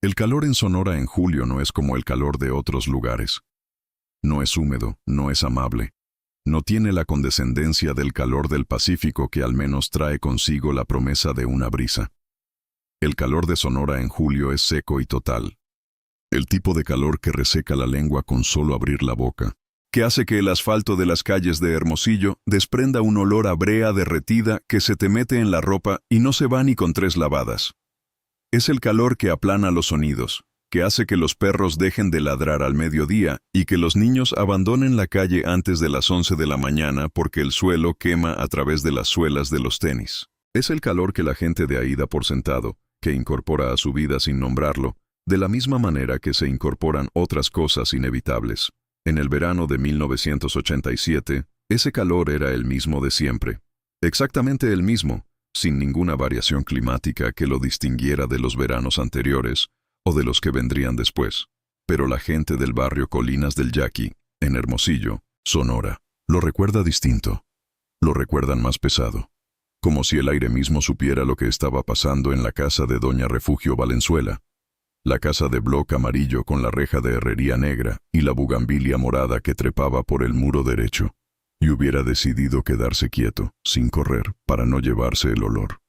El calor en Sonora en julio no es como el calor de otros lugares. No es húmedo, no es amable. No tiene la condescendencia del calor del Pacífico que al menos trae consigo la promesa de una brisa. El calor de Sonora en julio es seco y total. El tipo de calor que reseca la lengua con solo abrir la boca, que hace que el asfalto de las calles de Hermosillo desprenda un olor a brea derretida que se te mete en la ropa y no se va ni con 3 lavadas. Es el calor que aplana los sonidos, que hace que los perros dejen de ladrar al mediodía y que los niños abandonen la calle antes de las 11 de la mañana porque el suelo quema a través de las suelas de los tenis. Es el calor que la gente de ahí da por sentado, que incorpora a su vida sin nombrarlo, de la misma manera que se incorporan otras cosas inevitables. En el verano de 1987, ese calor era el mismo de siempre. Exactamente el mismo, sin ninguna variación climática que lo distinguiera de los veranos anteriores o de los que vendrían después. Pero la gente del barrio Colinas del Yaqui, en Hermosillo, Sonora, lo recuerda distinto. Lo recuerdan más pesado. Como si el aire mismo supiera lo que estaba pasando en la casa de Doña Refugio Valenzuela. La casa de bloque amarillo con la reja de herrería negra y la bugambilia morada que trepaba por el muro derecho, y hubiera decidido quedarse quieto, sin correr, para no llevarse el olor.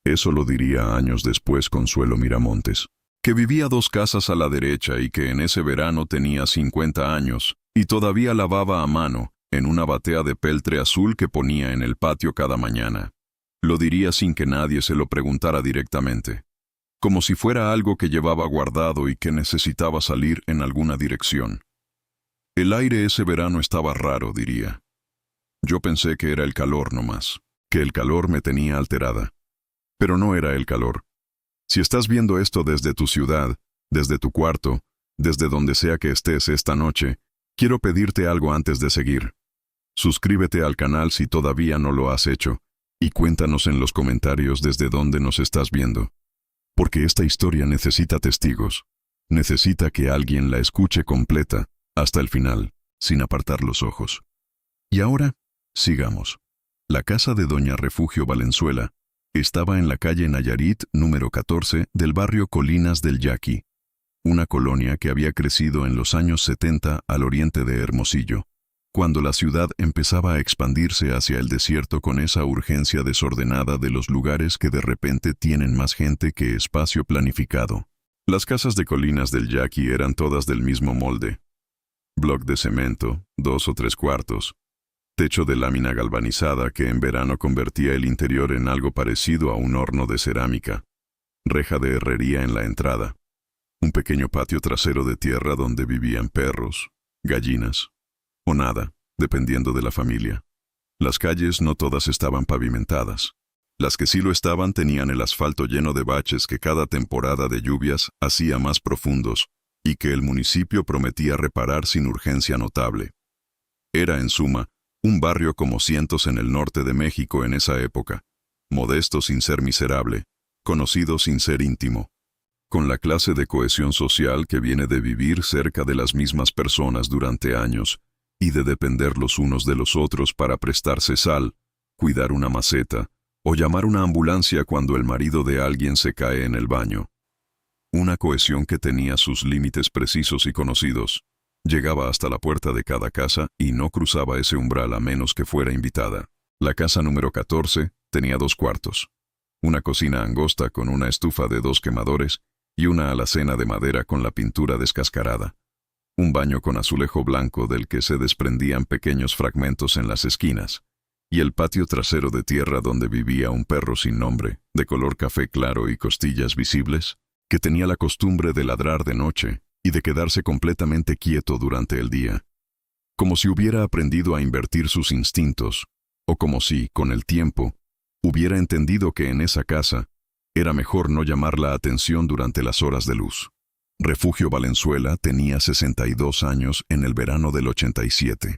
Eso lo diría años después Consuelo Miramontes, que vivía 2 casas a la derecha y que en ese verano tenía 50 años, y todavía lavaba a mano, en una batea de peltre azul que ponía en el patio cada mañana. Lo diría sin que nadie se lo preguntara directamente, como si fuera algo que llevaba guardado y que necesitaba salir en alguna dirección. El aire ese verano estaba raro, diría. Yo pensé que era el calor nomás, que el calor me tenía alterada. Pero no era el calor. Si estás viendo esto desde tu ciudad, desde tu cuarto, desde donde sea que estés esta noche, quiero pedirte algo antes de seguir. Suscríbete al canal si todavía no lo has hecho, y cuéntanos en los comentarios desde dónde nos estás viendo. Porque esta historia necesita testigos. Necesita que alguien la escuche completa, hasta el final, sin apartar los ojos. Y ahora, sigamos. La casa de Doña Refugio Valenzuela estaba en la calle Nayarit número 14 del barrio Colinas del Yaqui, una colonia que había crecido en los años 70 al oriente de Hermosillo, cuando la ciudad empezaba a expandirse hacia el desierto con esa urgencia desordenada de los lugares que de repente tienen más gente que espacio planificado. Las casas de Colinas del Yaqui eran todas del mismo molde. Bloc de cemento, 2 o 3 cuartos. Techo de lámina galvanizada que en verano convertía el interior en algo parecido a un horno de cerámica. Reja de herrería en la entrada. Un pequeño patio trasero de tierra donde vivían perros, gallinas, o nada, dependiendo de la familia. Las calles no todas estaban pavimentadas. Las que sí lo estaban tenían el asfalto lleno de baches que cada temporada de lluvias hacía más profundos y que el municipio prometía reparar sin urgencia notable. Era, en suma, un barrio como cientos en el norte de México en esa época, modesto sin ser miserable, conocido sin ser íntimo, con la clase de cohesión social que viene de vivir cerca de las mismas personas durante años y de depender los unos de los otros para prestarse sal, cuidar una maceta o llamar una ambulancia cuando el marido de alguien se cae en el baño. Una cohesión que tenía sus límites precisos y conocidos. Llegaba hasta la puerta de cada casa y no cruzaba ese umbral a menos que fuera invitada. La casa número 14 tenía 2 cuartos. Una cocina angosta con una estufa de 2 quemadores y una alacena de madera con la pintura descascarada. Un baño con azulejo blanco del que se desprendían pequeños fragmentos en las esquinas, y el patio trasero de tierra donde vivía un perro sin nombre, de color café claro y costillas visibles, que tenía la costumbre de ladrar de noche y de quedarse completamente quieto durante el día. Como si hubiera aprendido a invertir sus instintos, o como si, con el tiempo, hubiera entendido que en esa casa era mejor no llamar la atención durante las horas de luz. Refugio Valenzuela tenía 62 años en el verano del 87.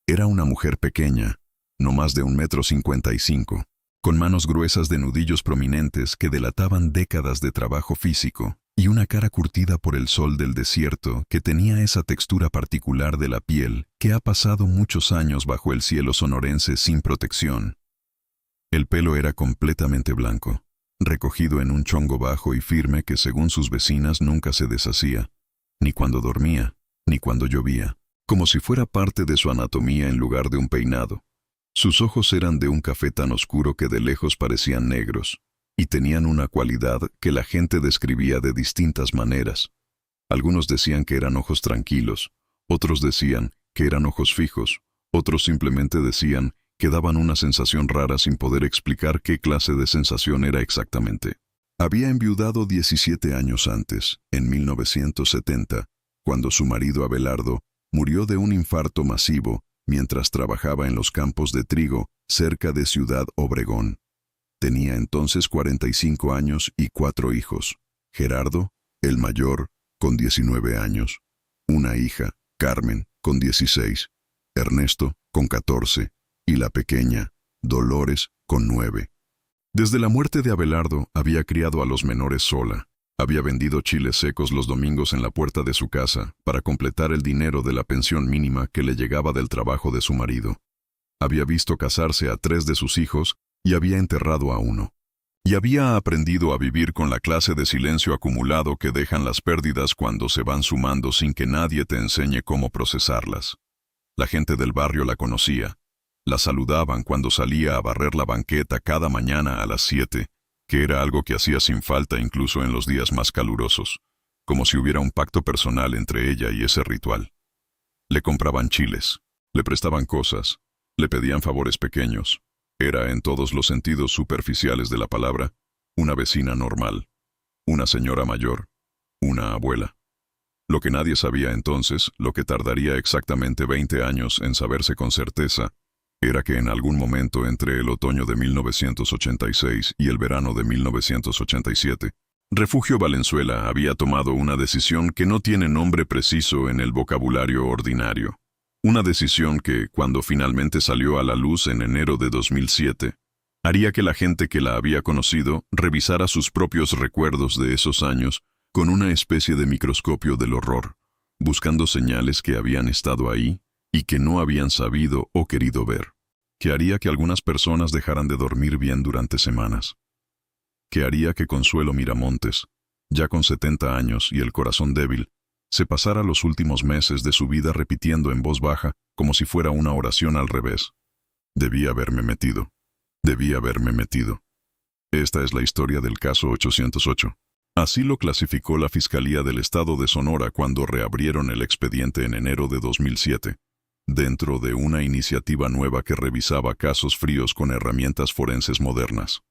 Era una mujer pequeña, no más de 1,55 m, con manos gruesas de nudillos prominentes que delataban décadas de trabajo físico, y una cara curtida por el sol del desierto que tenía esa textura particular de la piel que ha pasado muchos años bajo el cielo sonorense sin protección. El pelo era completamente blanco, recogido en un chongo bajo y firme que según sus vecinas nunca se deshacía, ni cuando dormía, ni cuando llovía, como si fuera parte de su anatomía en lugar de un peinado. Sus ojos eran de un café tan oscuro que de lejos parecían negros, y tenían una cualidad que la gente describía de distintas maneras. Algunos decían que eran ojos tranquilos, otros decían que eran ojos fijos, otros simplemente decían que daban una sensación rara sin poder explicar qué clase de sensación era exactamente. Había enviudado 17 años antes, en 1970, cuando su marido Abelardo murió de un infarto masivo mientras trabajaba en los campos de trigo cerca de Ciudad Obregón. Tenía entonces 45 años y 4 hijos. Gerardo, el mayor, con 19 años. Una hija, Carmen, con 16. Ernesto, con 14. Y la pequeña, Dolores, con 9. Desde la muerte de Abelardo, había criado a los menores sola. Había vendido chiles secos los domingos en la puerta de su casa para completar el dinero de la pensión mínima que le llegaba del trabajo de su marido. Había visto casarse a 3 de sus hijos y había enterrado a 1. Y había aprendido a vivir con la clase de silencio acumulado que dejan las pérdidas cuando se van sumando sin que nadie te enseñe cómo procesarlas. La gente del barrio la conocía. La saludaban cuando salía a barrer la banqueta cada mañana a las 7, que era algo que hacía sin falta incluso en los días más calurosos, como si hubiera un pacto personal entre ella y ese ritual. Le compraban chiles, le prestaban cosas, le pedían favores pequeños. Era, en todos los sentidos superficiales de la palabra, una vecina normal, una señora mayor, una abuela. Lo que nadie sabía entonces, lo que tardaría exactamente 20 años en saberse con certeza, era que en algún momento entre el otoño de 1986 y el verano de 1987, Refugio Valenzuela había tomado una decisión que no tiene nombre preciso en el vocabulario ordinario. Una decisión que, cuando finalmente salió a la luz en enero de 2007, haría que la gente que la había conocido revisara sus propios recuerdos de esos años con una especie de microscopio del horror, buscando señales que habían estado ahí y que no habían sabido o querido ver, que haría que algunas personas dejaran de dormir bien durante semanas, que haría que Consuelo Miramontes, ya con 70 años y el corazón débil, se pasara los últimos meses de su vida repitiendo en voz baja, como si fuera una oración al revés: debí haberme metido. Debí haberme metido. Esta es la historia del caso 808. Así lo clasificó la Fiscalía del Estado de Sonora cuando reabrieron el expediente en enero de 2007, dentro de una iniciativa nueva que revisaba casos fríos con herramientas forenses modernas.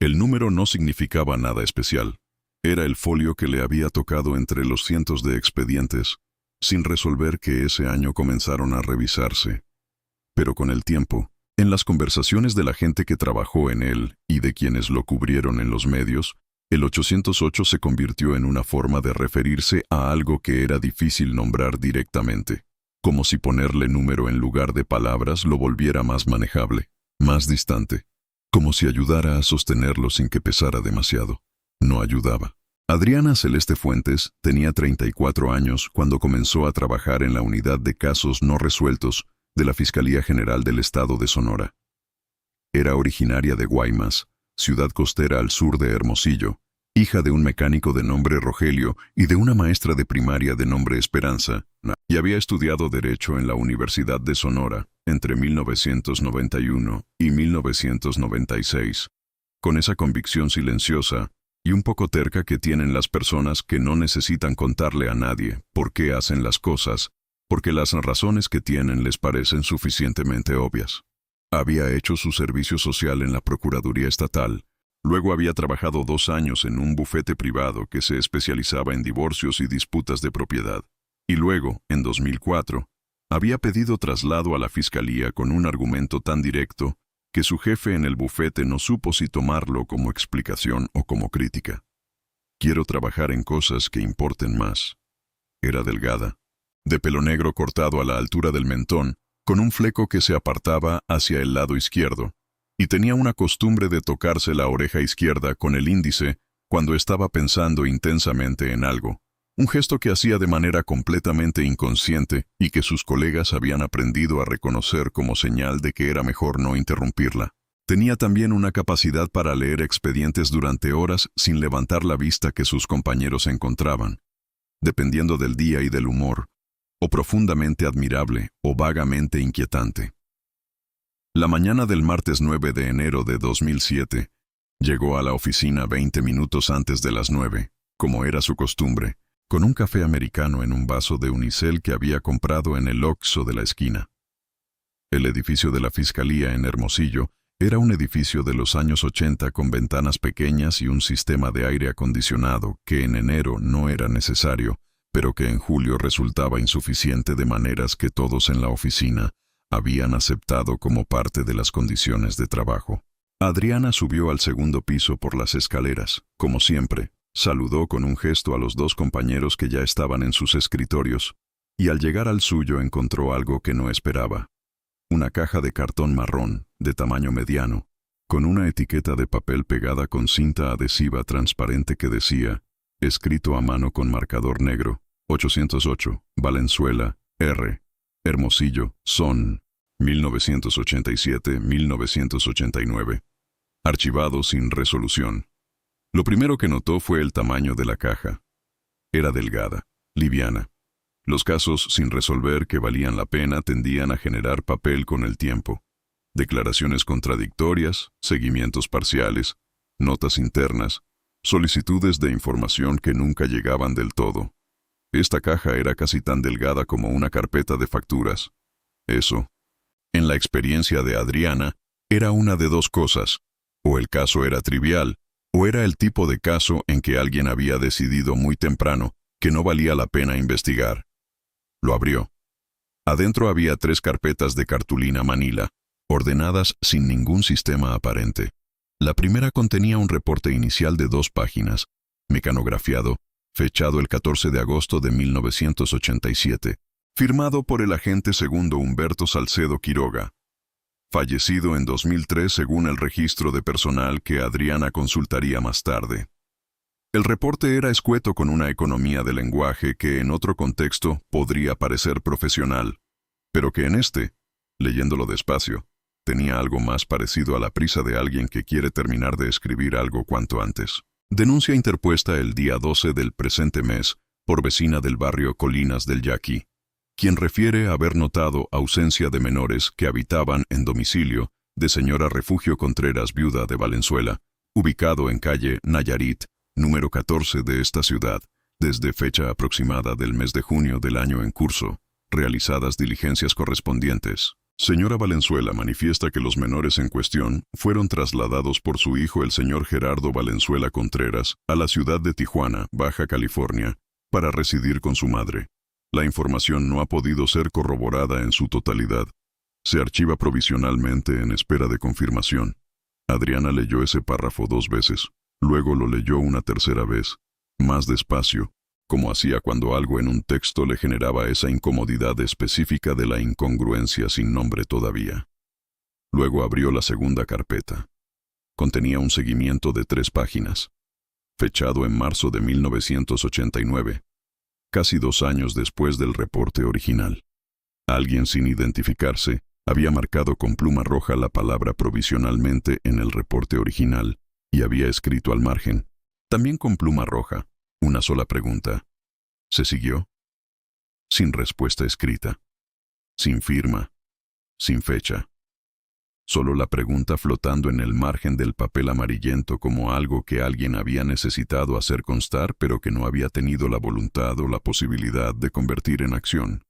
El número no significaba nada especial. Era el folio que le había tocado entre los cientos de expedientes, sin resolver, que ese año comenzaron a revisarse. Pero con el tiempo, en las conversaciones de la gente que trabajó en él y de quienes lo cubrieron en los medios, el 808 se convirtió en una forma de referirse a algo que era difícil nombrar directamente, como si ponerle número en lugar de palabras lo volviera más manejable, más distante, como si ayudara a sostenerlo sin que pesara demasiado. No ayudaba. Adriana Celeste Fuentes tenía 34 años cuando comenzó a trabajar en la unidad de casos no resueltos de la Fiscalía General del Estado de Sonora. Era originaria de Guaymas, ciudad costera al sur de Hermosillo, hija de un mecánico de nombre Rogelio y de una maestra de primaria de nombre Esperanza, y había estudiado Derecho en la Universidad de Sonora entre 1991 y 1996, con esa convicción silenciosa y un poco terca que tienen las personas que no necesitan contarle a nadie por qué hacen las cosas, porque las razones que tienen les parecen suficientemente obvias. Había hecho su servicio social en la Procuraduría Estatal, luego había trabajado 2 años en un bufete privado que se especializaba en divorcios y disputas de propiedad, y luego, en 2004, había pedido traslado a la Fiscalía con un argumento tan directo que su jefe en el bufete no supo si tomarlo como explicación o como crítica. Quiero trabajar en cosas que importen más. Era delgada, de pelo negro cortado a la altura del mentón, con un fleco que se apartaba hacia el lado izquierdo, y tenía una costumbre de tocarse la oreja izquierda con el índice cuando estaba pensando intensamente en algo, un gesto que hacía de manera completamente inconsciente y que sus colegas habían aprendido a reconocer como señal de que era mejor no interrumpirla. Tenía también una capacidad para leer expedientes durante horas sin levantar la vista que sus compañeros encontraban, dependiendo del día y del humor, o profundamente admirable o vagamente inquietante. La mañana del martes 9 de enero de 2007, llegó a la oficina 20 minutos antes de las 9, como era su costumbre, con un café americano en un vaso de unicel que había comprado en el Oxxo de la esquina. El edificio de la Fiscalía en Hermosillo era un edificio de los años 80 con ventanas pequeñas y un sistema de aire acondicionado que en enero no era necesario, pero que en julio resultaba insuficiente de maneras que todos en la oficina habían aceptado como parte de las condiciones de trabajo. Adriana subió al segundo piso por las escaleras, como siempre, saludó con un gesto a los dos compañeros que ya estaban en sus escritorios, y al llegar al suyo encontró algo que no esperaba. Una caja de cartón marrón, de tamaño mediano, con una etiqueta de papel pegada con cinta adhesiva transparente que decía, escrito a mano con marcador negro, 808, Valenzuela, R. Hermosillo, Son, 1987-1989. Archivado sin resolución. Lo primero que notó fue el tamaño de la caja. Era delgada, liviana. Los casos sin resolver que valían la pena tendían a generar papel con el tiempo. Declaraciones contradictorias, seguimientos parciales, notas internas, solicitudes de información que nunca llegaban del todo. Esta caja era casi tan delgada como una carpeta de facturas. Eso, en la experiencia de Adriana, era una de dos cosas. O el caso era trivial, o era el tipo de caso en que alguien había decidido muy temprano que no valía la pena investigar. Lo abrió. Adentro había 3 carpetas de cartulina manila, ordenadas sin ningún sistema aparente. La primera contenía un reporte inicial de 2 páginas, mecanografiado, fechado el 14 de agosto de 1987, firmado por el agente segundo Humberto Salcedo Quiroga, fallecido en 2003 según el registro de personal que Adriana consultaría más tarde. El reporte era escueto con una economía de lenguaje que en otro contexto podría parecer profesional, pero que en este, leyéndolo despacio, tenía algo más parecido a la prisa de alguien que quiere terminar de escribir algo cuanto antes. Denuncia interpuesta el día 12 del presente mes por vecina del barrio Colinas del Yaqui, quien refiere haber notado ausencia de menores que habitaban en domicilio de señora Refugio Contreras, viuda de Valenzuela, ubicado en calle Nayarit, número 14 de esta ciudad, desde fecha aproximada del mes de junio del año en curso, realizadas diligencias correspondientes. Señora Valenzuela manifiesta que los menores en cuestión fueron trasladados por su hijo el señor Gerardo Valenzuela Contreras a la ciudad de Tijuana, Baja California, para residir con su madre. La información no ha podido ser corroborada en su totalidad. Se archiva provisionalmente en espera de confirmación. Adriana leyó ese párrafo 2 veces. Luego lo leyó una tercera vez, más despacio, como hacía cuando algo en un texto le generaba esa incomodidad específica de la incongruencia sin nombre todavía. Luego abrió la segunda carpeta. Contenía un seguimiento de 3 páginas, fechado en marzo de 1989, casi 2 años después del reporte original. Alguien sin identificarse había marcado con pluma roja la palabra provisionalmente en el reporte original, y había escrito al margen, también con pluma roja, una sola pregunta. ¿Se siguió? Sin respuesta escrita, sin firma, sin fecha. Solo la pregunta flotando en el margen del papel amarillento como algo que alguien había necesitado hacer constar pero que no había tenido la voluntad o la posibilidad de convertir en acción.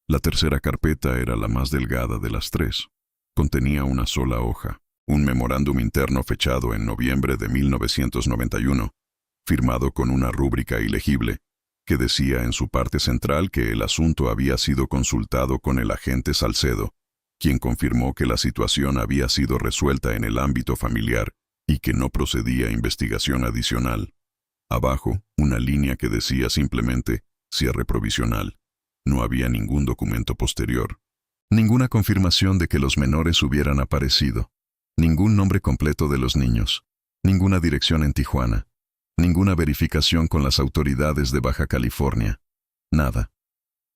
La tercera carpeta era la más delgada de las 3. Contenía una sola hoja. Un memorándum interno fechado en noviembre de 1991, firmado con una rúbrica ilegible, que decía en su parte central que el asunto había sido consultado con el agente Salcedo, quien confirmó que la situación había sido resuelta en el ámbito familiar y que no procedía investigación adicional. Abajo, una línea que decía simplemente cierre provisional. No había ningún documento posterior. Ninguna confirmación de que los menores hubieran aparecido. Ningún nombre completo de los niños, ninguna dirección en Tijuana, ninguna verificación con las autoridades de Baja California, nada.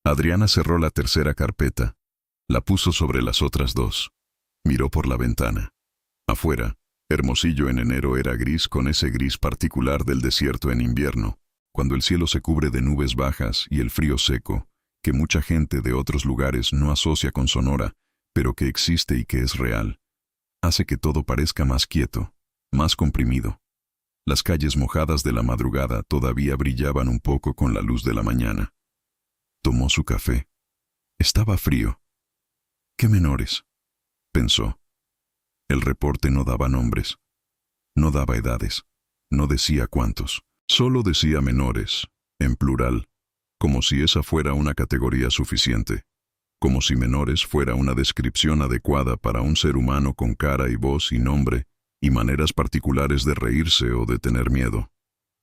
Adriana cerró la tercera carpeta, la puso sobre las otras 2, miró por la ventana. Afuera, Hermosillo en enero era gris con ese gris particular del desierto en invierno, cuando el cielo se cubre de nubes bajas y el frío seco, que mucha gente de otros lugares no asocia con Sonora, pero que existe y que es real. Hace que todo parezca más quieto, más comprimido. Las calles mojadas de la madrugada todavía brillaban un poco con la luz de la mañana. Tomó su café. Estaba frío. ¿Qué menores?, pensó. El reporte no daba nombres, no daba edades, no decía cuántos, solo decía menores, en plural, como si esa fuera una categoría suficiente, como si menores fuera una descripción adecuada para un ser humano con cara y voz y nombre y maneras particulares de reírse o de tener miedo.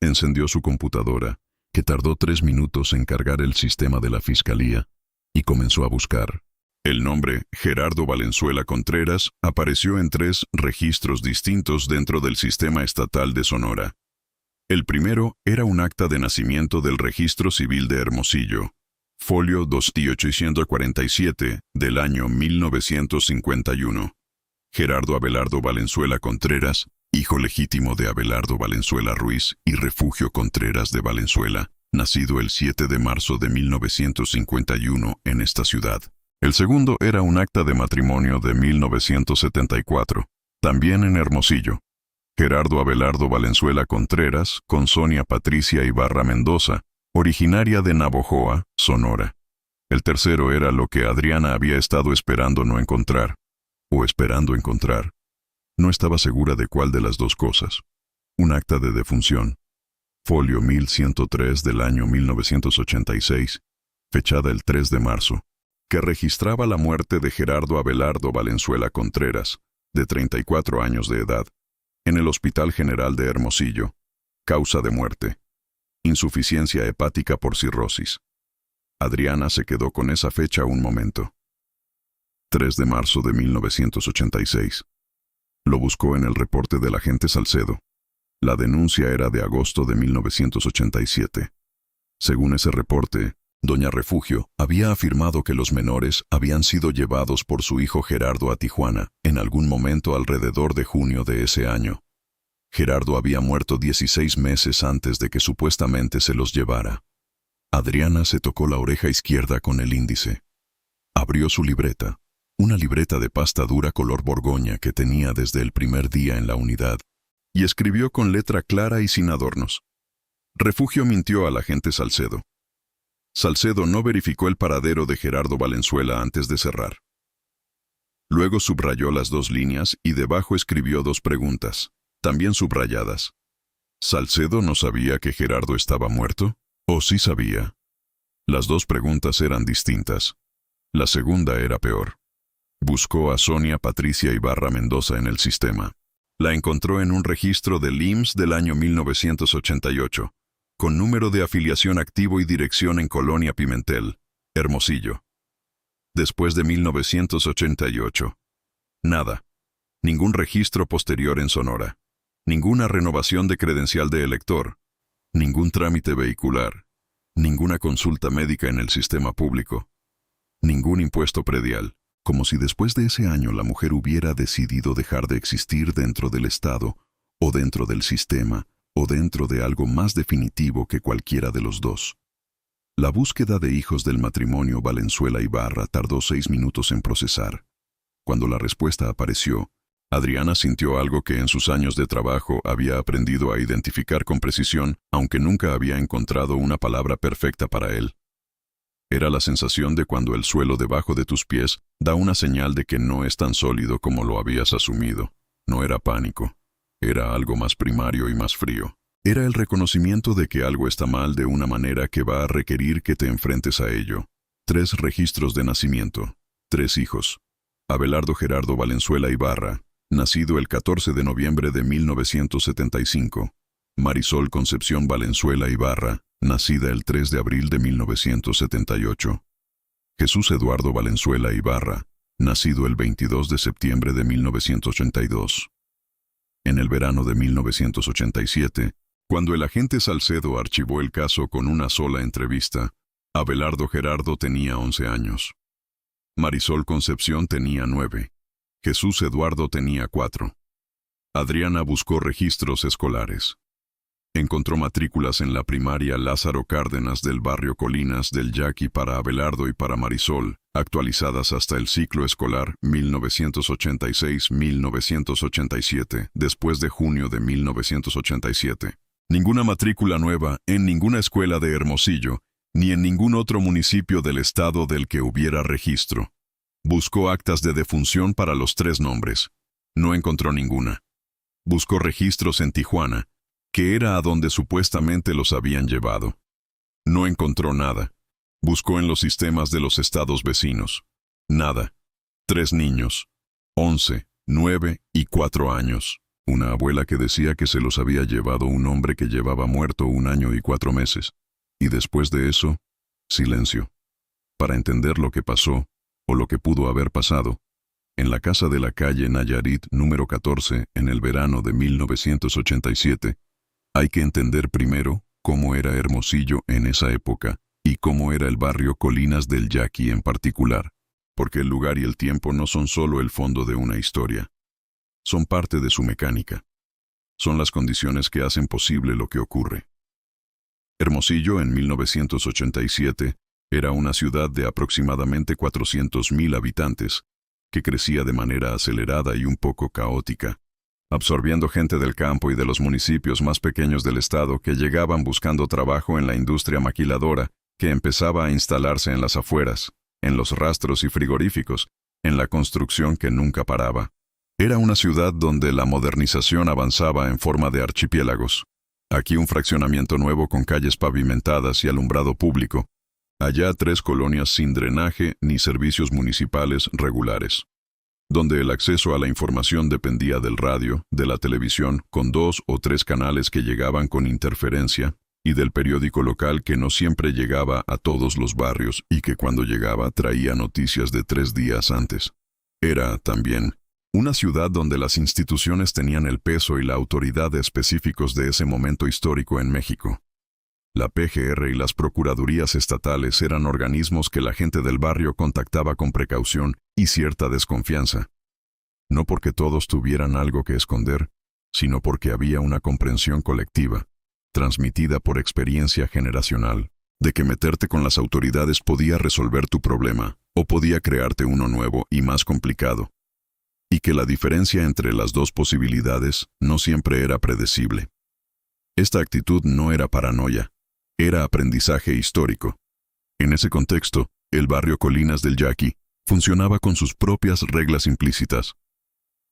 Encendió su computadora, que tardó 3 minutos en cargar el sistema de la fiscalía, y comenzó a buscar. El nombre Gerardo Valenzuela Contreras apareció en 3 registros distintos dentro del sistema estatal de Sonora. El primero era un acta de nacimiento del Registro Civil de Hermosillo, folio 2847 del año 1951. Gerardo Abelardo Valenzuela Contreras, hijo legítimo de Abelardo Valenzuela Ruiz y Refugio Contreras de Valenzuela, nacido el 7 de marzo de 1951 en esta ciudad. El segundo era un acta de matrimonio de 1974, también en Hermosillo. Gerardo Abelardo Valenzuela Contreras con Sonia Patricia Ibarra Mendoza, originaria de Navojoa, Sonora. El tercero era lo que Adriana había estado esperando no encontrar, o esperando encontrar. No estaba segura de cuál de las dos cosas. Un acta de defunción, folio 1103 del año 1986, fechada el 3 de marzo. Que registraba la muerte de Gerardo Abelardo Valenzuela Contreras, de 34 años de edad, en el Hospital General de Hermosillo. Causa de muerte: insuficiencia hepática por cirrosis. Adriana se quedó con esa fecha un momento. 3 de marzo de 1986. Lo buscó en el reporte del agente Salcedo. La denuncia era de agosto de 1987. Según ese reporte, Doña Refugio había afirmado que los menores habían sido llevados por su hijo Gerardo a Tijuana en algún momento alrededor de junio de ese año. Gerardo había muerto 16 meses antes de que supuestamente se los llevara. Adriana se tocó la oreja izquierda con el índice. Abrió su libreta, una libreta de pasta dura color borgoña que tenía desde el primer día en la unidad, y escribió con letra clara y sin adornos. Refugio mintió al agente Salcedo. Salcedo no verificó el paradero de Gerardo Valenzuela antes de cerrar. Luego subrayó las 2 líneas y debajo escribió 2 preguntas, también subrayadas. ¿Salcedo no sabía que Gerardo estaba muerto? ¿O sí sabía? Las 2 preguntas eran distintas. La segunda era peor. Buscó a Sonia Patricia Ibarra Mendoza en el sistema. La encontró en un registro del IMSS del año 1988. Con número de afiliación activo y dirección en Colonia Pimentel, Hermosillo. Después de 1988. Nada. Ningún registro posterior en Sonora. Ninguna renovación de credencial de elector. Ningún trámite vehicular. Ninguna consulta médica en el sistema público. Ningún impuesto predial. Como si después de ese año la mujer hubiera decidido dejar de existir dentro del Estado, o dentro del sistema, o dentro de algo más definitivo que cualquiera de los dos. La búsqueda de hijos del matrimonio Valenzuela Ibarra tardó 6 minutos en procesar. Cuando la respuesta apareció, Adriana sintió algo que en sus años de trabajo había aprendido a identificar con precisión, aunque nunca había encontrado una palabra perfecta para él. Era la sensación de cuando el suelo debajo de tus pies da una señal de que no es tan sólido como lo habías asumido. No era pánico. Era algo más primario y más frío. Era el reconocimiento de que algo está mal de una manera que va a requerir que te enfrentes a ello. 3 registros de nacimiento. 3 hijos. Abelardo Gerardo Valenzuela Ibarra, nacido el 14 de noviembre de 1975. Marisol Concepción Valenzuela Ibarra, nacida el 3 de abril de 1978. Jesús Eduardo Valenzuela Ibarra, nacido el 22 de septiembre de 1982. En el verano de 1987, cuando el agente Salcedo archivó el caso con una sola entrevista, Abelardo Gerardo tenía 11 años. Marisol Concepción tenía 9. Jesús Eduardo tenía 4. Adriana buscó registros escolares. Encontró matrículas en la primaria Lázaro Cárdenas del barrio Colinas del Yaqui para Abelardo y para Marisol, actualizadas hasta el ciclo escolar 1986-1987, después de junio de 1987. Ninguna matrícula nueva en ninguna escuela de Hermosillo, ni en ningún otro municipio del estado del que hubiera registro. Buscó actas de defunción para los 3 nombres. No encontró ninguna. Buscó registros en Tijuana, que era a donde supuestamente los habían llevado. No encontró nada. Buscó en los sistemas de los estados vecinos. Nada. 3 niños. 11, 9 y 4 años. Una abuela que decía que se los había llevado un hombre que llevaba muerto 1 año y 4 meses. Y después de eso, silencio. Para entender lo que pasó, o lo que pudo haber pasado, en la casa de la calle Nayarit número 14, en el verano de 1987, hay que entender primero cómo era Hermosillo en esa época y cómo era el barrio Colinas del Yaqui en particular, porque el lugar y el tiempo no son solo el fondo de una historia. Son parte de su mecánica. Son las condiciones que hacen posible lo que ocurre. Hermosillo en 1987 era una ciudad de aproximadamente 400,000 habitantes, que crecía de manera acelerada y un poco caótica, absorbiendo gente del campo y de los municipios más pequeños del estado que llegaban buscando trabajo en la industria maquiladora que empezaba a instalarse en las afueras, en los rastros y frigoríficos, en la construcción que nunca paraba. Era una ciudad donde la modernización avanzaba en forma de archipiélagos. Aquí un fraccionamiento nuevo con calles pavimentadas y alumbrado público. Allá 3 colonias sin drenaje ni servicios municipales regulares, donde el acceso a la información dependía del radio, de la televisión, con 2 o 3 canales que llegaban con interferencia, y del periódico local que no siempre llegaba a todos los barrios y que cuando llegaba traía noticias de 3 días antes. Era, también, una ciudad donde las instituciones tenían el peso y la autoridad específicos de ese momento histórico en México. La PGR y las procuradurías estatales eran organismos que la gente del barrio contactaba con precaución y cierta desconfianza. No porque todos tuvieran algo que esconder, sino porque había una comprensión colectiva, transmitida por experiencia generacional, de que meterte con las autoridades podía resolver tu problema, o podía crearte uno nuevo y más complicado. Y que la diferencia entre las 2 posibilidades no siempre era predecible. Esta actitud no era paranoia. Era aprendizaje histórico. En ese contexto, el barrio Colinas del Yaqui funcionaba con sus propias reglas implícitas.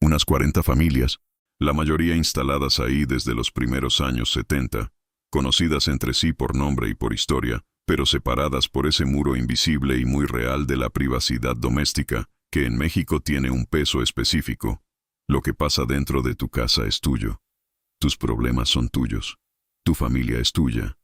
Unas 40 familias, la mayoría instaladas ahí desde los primeros años 70, conocidas entre sí por nombre y por historia, pero separadas por ese muro invisible y muy real de la privacidad doméstica, que en México tiene un peso específico. Lo que pasa dentro de tu casa es tuyo. Tus problemas son tuyos. Tu familia es tuya.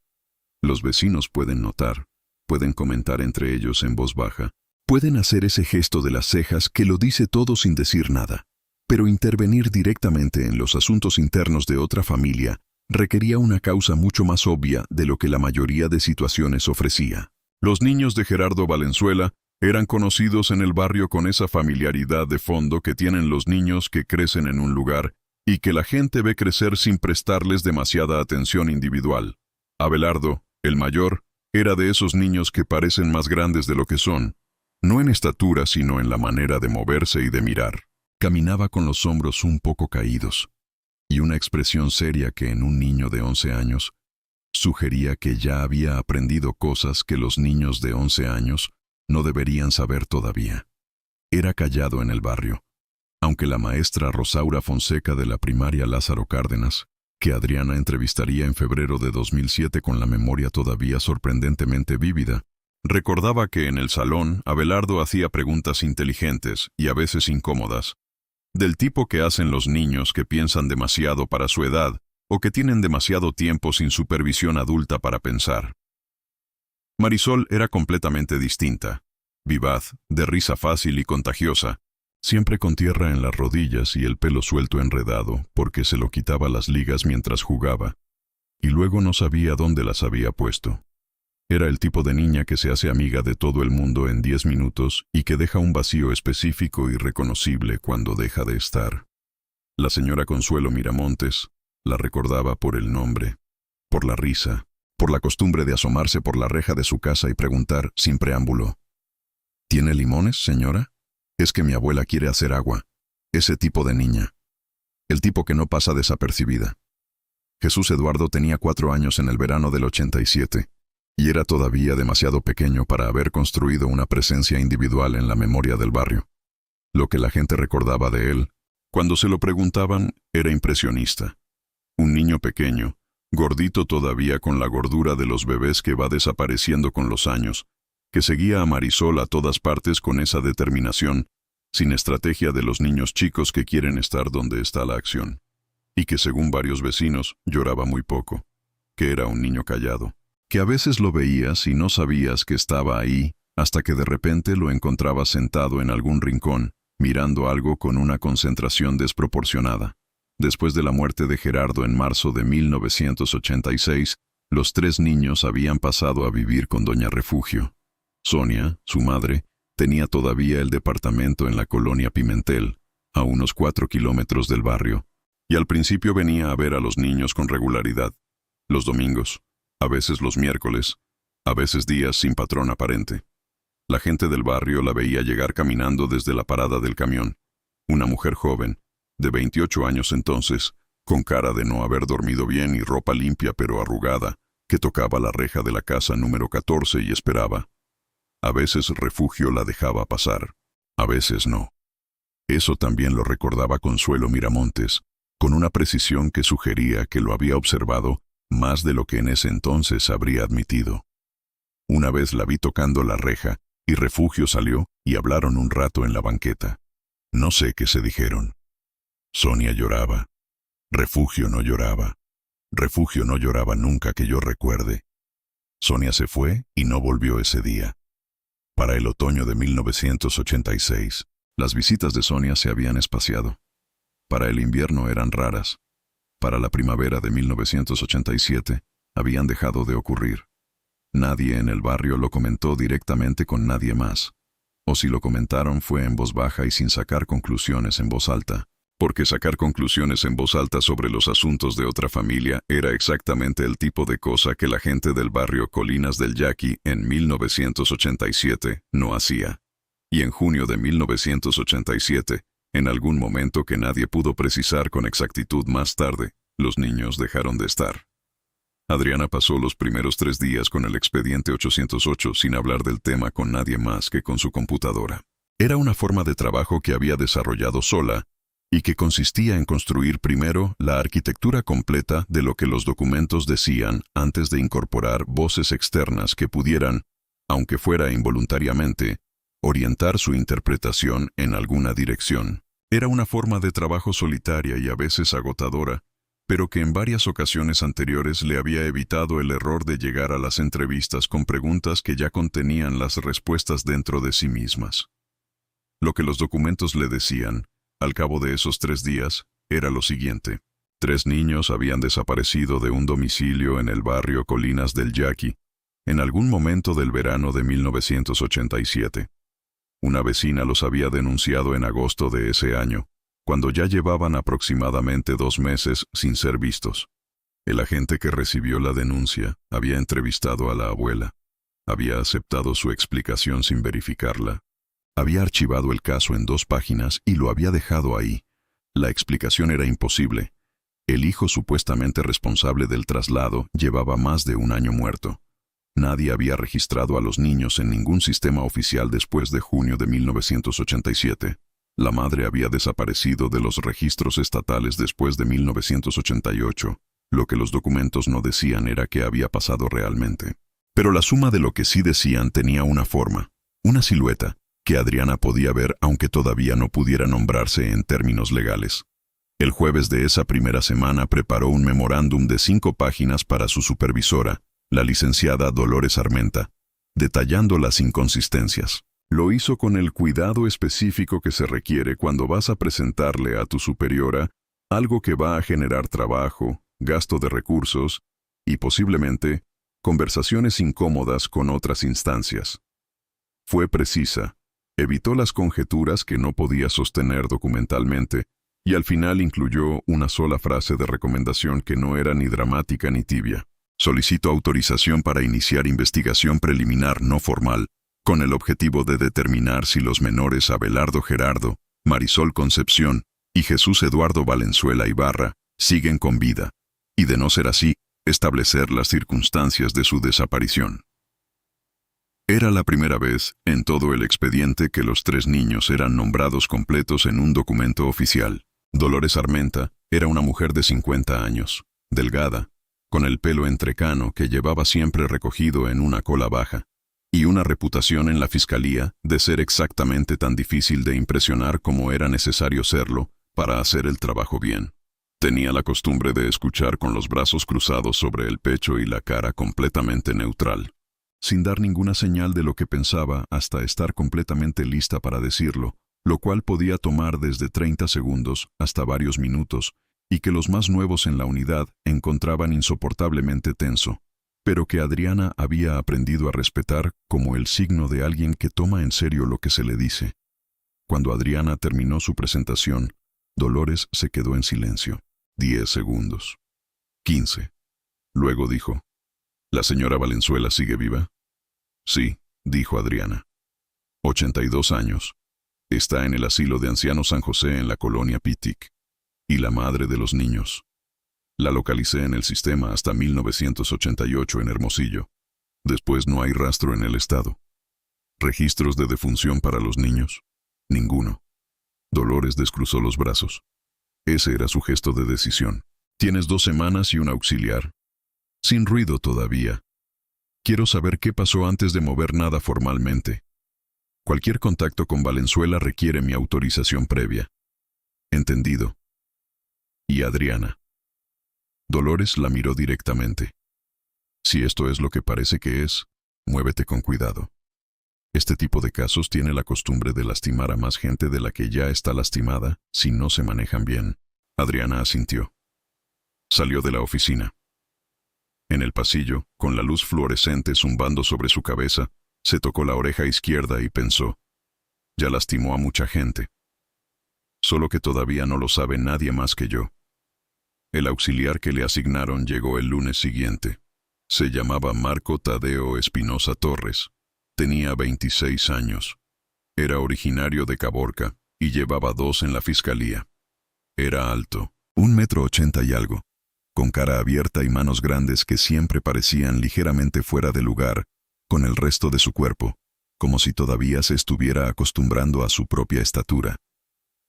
Los vecinos pueden notar, pueden comentar entre ellos en voz baja, pueden hacer ese gesto de las cejas que lo dice todo sin decir nada, pero intervenir directamente en los asuntos internos de otra familia requería una causa mucho más obvia de lo que la mayoría de situaciones ofrecía. Los niños de Gerardo Valenzuela eran conocidos en el barrio con esa familiaridad de fondo que tienen los niños que crecen en un lugar y que la gente ve crecer sin prestarles demasiada atención individual. Abelardo, el mayor, era de esos niños que parecen más grandes de lo que son, no en estatura sino en la manera de moverse y de mirar. Caminaba con los hombros un poco caídos, y una expresión seria que en un niño de 11 años sugería que ya había aprendido cosas que los niños de 11 años no deberían saber todavía. Era callado en el barrio, aunque la maestra Rosaura Fonseca de la primaria Lázaro Cárdenas, que Adriana entrevistaría en febrero de 2007 con la memoria todavía sorprendentemente vívida, recordaba que en el salón Abelardo hacía preguntas inteligentes y a veces incómodas, del tipo que hacen los niños que piensan demasiado para su edad o que tienen demasiado tiempo sin supervisión adulta para pensar. Marisol era completamente distinta, vivaz, de risa fácil y contagiosa, siempre con tierra en las rodillas y el pelo suelto enredado porque se lo quitaba las ligas mientras jugaba, y luego no sabía dónde las había puesto. Era el tipo de niña que se hace amiga de todo el mundo en 10 minutos y que deja un vacío específico y reconocible cuando deja de estar. La señora Consuelo Miramontes la recordaba por el nombre, por la risa, por la costumbre de asomarse por la reja de su casa y preguntar sin preámbulo: ¿Tiene limones, señora? Es que mi abuela quiere hacer agua. Ese tipo de niña. El tipo que no pasa desapercibida. Jesús Eduardo tenía 4 años en el verano del 87, y era todavía demasiado pequeño para haber construido una presencia individual en la memoria del barrio. Lo que la gente recordaba de él, cuando se lo preguntaban, era impresionista. Un niño pequeño, gordito todavía con la gordura de los bebés que va desapareciendo con los años, que seguía a Marisol a todas partes con esa determinación, sin estrategia de los niños chicos que quieren estar donde está la acción. Y que según varios vecinos, lloraba muy poco, que era un niño callado, que a veces lo veías y no sabías que estaba ahí, hasta que de repente lo encontrabas sentado en algún rincón, mirando algo con una concentración desproporcionada. Después de la muerte de Gerardo en marzo de 1986, los 3 niños habían pasado a vivir con doña Refugio. Sonia, su madre, tenía todavía el departamento en la colonia Pimentel, a unos 4 kilómetros del barrio, y al principio venía a ver a los niños con regularidad, los domingos, a veces los miércoles, a veces días sin patrón aparente. La gente del barrio la veía llegar caminando desde la parada del camión, una mujer joven, de 28 años entonces, con cara de no haber dormido bien y ropa limpia pero arrugada, que tocaba la reja de la casa número 14 y esperaba. A veces Refugio la dejaba pasar, a veces no. Eso también lo recordaba Consuelo Miramontes, con una precisión que sugería que lo había observado más de lo que en ese entonces habría admitido. Una vez la vi tocando la reja, y Refugio salió y hablaron un rato en la banqueta. No sé qué se dijeron. Sonia lloraba. Refugio no lloraba. Refugio no lloraba nunca que yo recuerde. Sonia se fue y no volvió ese día. Para el otoño de 1986, las visitas de Sonia se habían espaciado. Para el invierno eran raras. Para la primavera de 1987, habían dejado de ocurrir. Nadie en el barrio lo comentó directamente con nadie más. O si lo comentaron fue en voz baja y sin sacar conclusiones en voz alta. Porque sacar conclusiones en voz alta sobre los asuntos de otra familia era exactamente el tipo de cosa que la gente del barrio Colinas del Yaqui en 1987 no hacía. Y en junio de 1987, en algún momento que nadie pudo precisar con exactitud más tarde, los niños dejaron de estar. Adriana pasó los primeros 3 días con el expediente 808 sin hablar del tema con nadie más que con su computadora. Era una forma de trabajo que había desarrollado sola y que consistía en construir primero la arquitectura completa de lo que los documentos decían antes de incorporar voces externas que pudieran, aunque fuera involuntariamente, orientar su interpretación en alguna dirección. Era una forma de trabajo solitaria y a veces agotadora, pero que en varias ocasiones anteriores le había evitado el error de llegar a las entrevistas con preguntas que ya contenían las respuestas dentro de sí mismas. Lo que los documentos le decían, al cabo de esos 3 días, era lo siguiente. 3 niños habían desaparecido de un domicilio en el barrio Colinas del Yaqui, en algún momento del verano de 1987. Una vecina los había denunciado en agosto de ese año, cuando ya llevaban aproximadamente 2 meses sin ser vistos. El agente que recibió la denuncia había entrevistado a la abuela, había aceptado su explicación sin verificarla, había archivado el caso en 2 páginas y lo había dejado ahí. La explicación era imposible. El hijo supuestamente responsable del traslado llevaba más de 1 año muerto. Nadie había registrado a los niños en ningún sistema oficial después de junio de 1987. La madre había desaparecido de los registros estatales después de 1988. Lo que los documentos no decían era qué había pasado realmente. Pero la suma de lo que sí decían tenía una forma, una silueta, que Adriana podía ver aunque todavía no pudiera nombrarse en términos legales. El jueves de esa primera semana preparó un memorándum de 5 páginas para su supervisora, la licenciada Dolores Armenta, detallando las inconsistencias. Lo hizo con el cuidado específico que se requiere cuando vas a presentarle a tu superiora algo que va a generar trabajo, gasto de recursos y posiblemente conversaciones incómodas con otras instancias. Fue precisa, evitó las conjeturas que no podía sostener documentalmente Y al final incluyó una sola frase de recomendación que no era ni dramática ni tibia. Solicito autorización para iniciar investigación preliminar no formal, con el objetivo de determinar si los menores Abelardo Gerardo, Marisol Concepción y Jesús Eduardo Valenzuela Ibarra siguen con vida, y de no ser así, establecer las circunstancias de su desaparición. Era la primera vez en todo el expediente que los 3 niños eran nombrados completos en un documento oficial. Dolores Armenta era una mujer de 50 años, delgada, con el pelo entrecano que llevaba siempre recogido en una cola baja, y una reputación en la fiscalía de ser exactamente tan difícil de impresionar como era necesario serlo para hacer el trabajo bien. Tenía la costumbre de escuchar con los brazos cruzados sobre el pecho y la cara completamente neutral, sin dar ninguna señal de lo que pensaba hasta estar completamente lista para decirlo, lo cual podía tomar desde 30 segundos hasta varios minutos, y que los más nuevos en la unidad encontraban insoportablemente tenso, pero que Adriana había aprendido a respetar como el signo de alguien que toma en serio lo que se le dice. Cuando Adriana terminó su presentación, Dolores se quedó en silencio. 10 segundos. 15. Luego dijo: ¿La señora Valenzuela sigue viva? Sí, dijo Adriana. 82 años. Está en el asilo de ancianos San José en la colonia Pitic. Y la madre de los niños. La localicé en el sistema hasta 1988 en Hermosillo. Después no hay rastro en el estado. ¿Registros de defunción para los niños? Ninguno. Dolores descruzó los brazos. Ese era su gesto de decisión. Tienes 2 semanas y un auxiliar. Sin ruido todavía. Quiero saber qué pasó antes de mover nada formalmente. Cualquier contacto con Valenzuela requiere mi autorización previa. Entendido. Y Adriana. Dolores la miró directamente. Si esto es lo que parece que es, muévete con cuidado. Este tipo de casos tiene la costumbre de lastimar a más gente de la que ya está lastimada si no se manejan bien. Adriana asintió. Salió de la oficina. En el pasillo, con la luz fluorescente zumbando sobre su cabeza, se tocó la oreja izquierda y pensó: ya lastimó a mucha gente. Solo que todavía no lo sabe nadie más que yo. El auxiliar que le asignaron llegó el lunes siguiente. Se llamaba Marco Tadeo Espinosa Torres. Tenía 26 años. Era originario de Caborca y llevaba 2 en la fiscalía. Era alto, 1,80 m y algo, con cara abierta y manos grandes que siempre parecían ligeramente fuera de lugar con el resto de su cuerpo, como si todavía se estuviera acostumbrando a su propia estatura.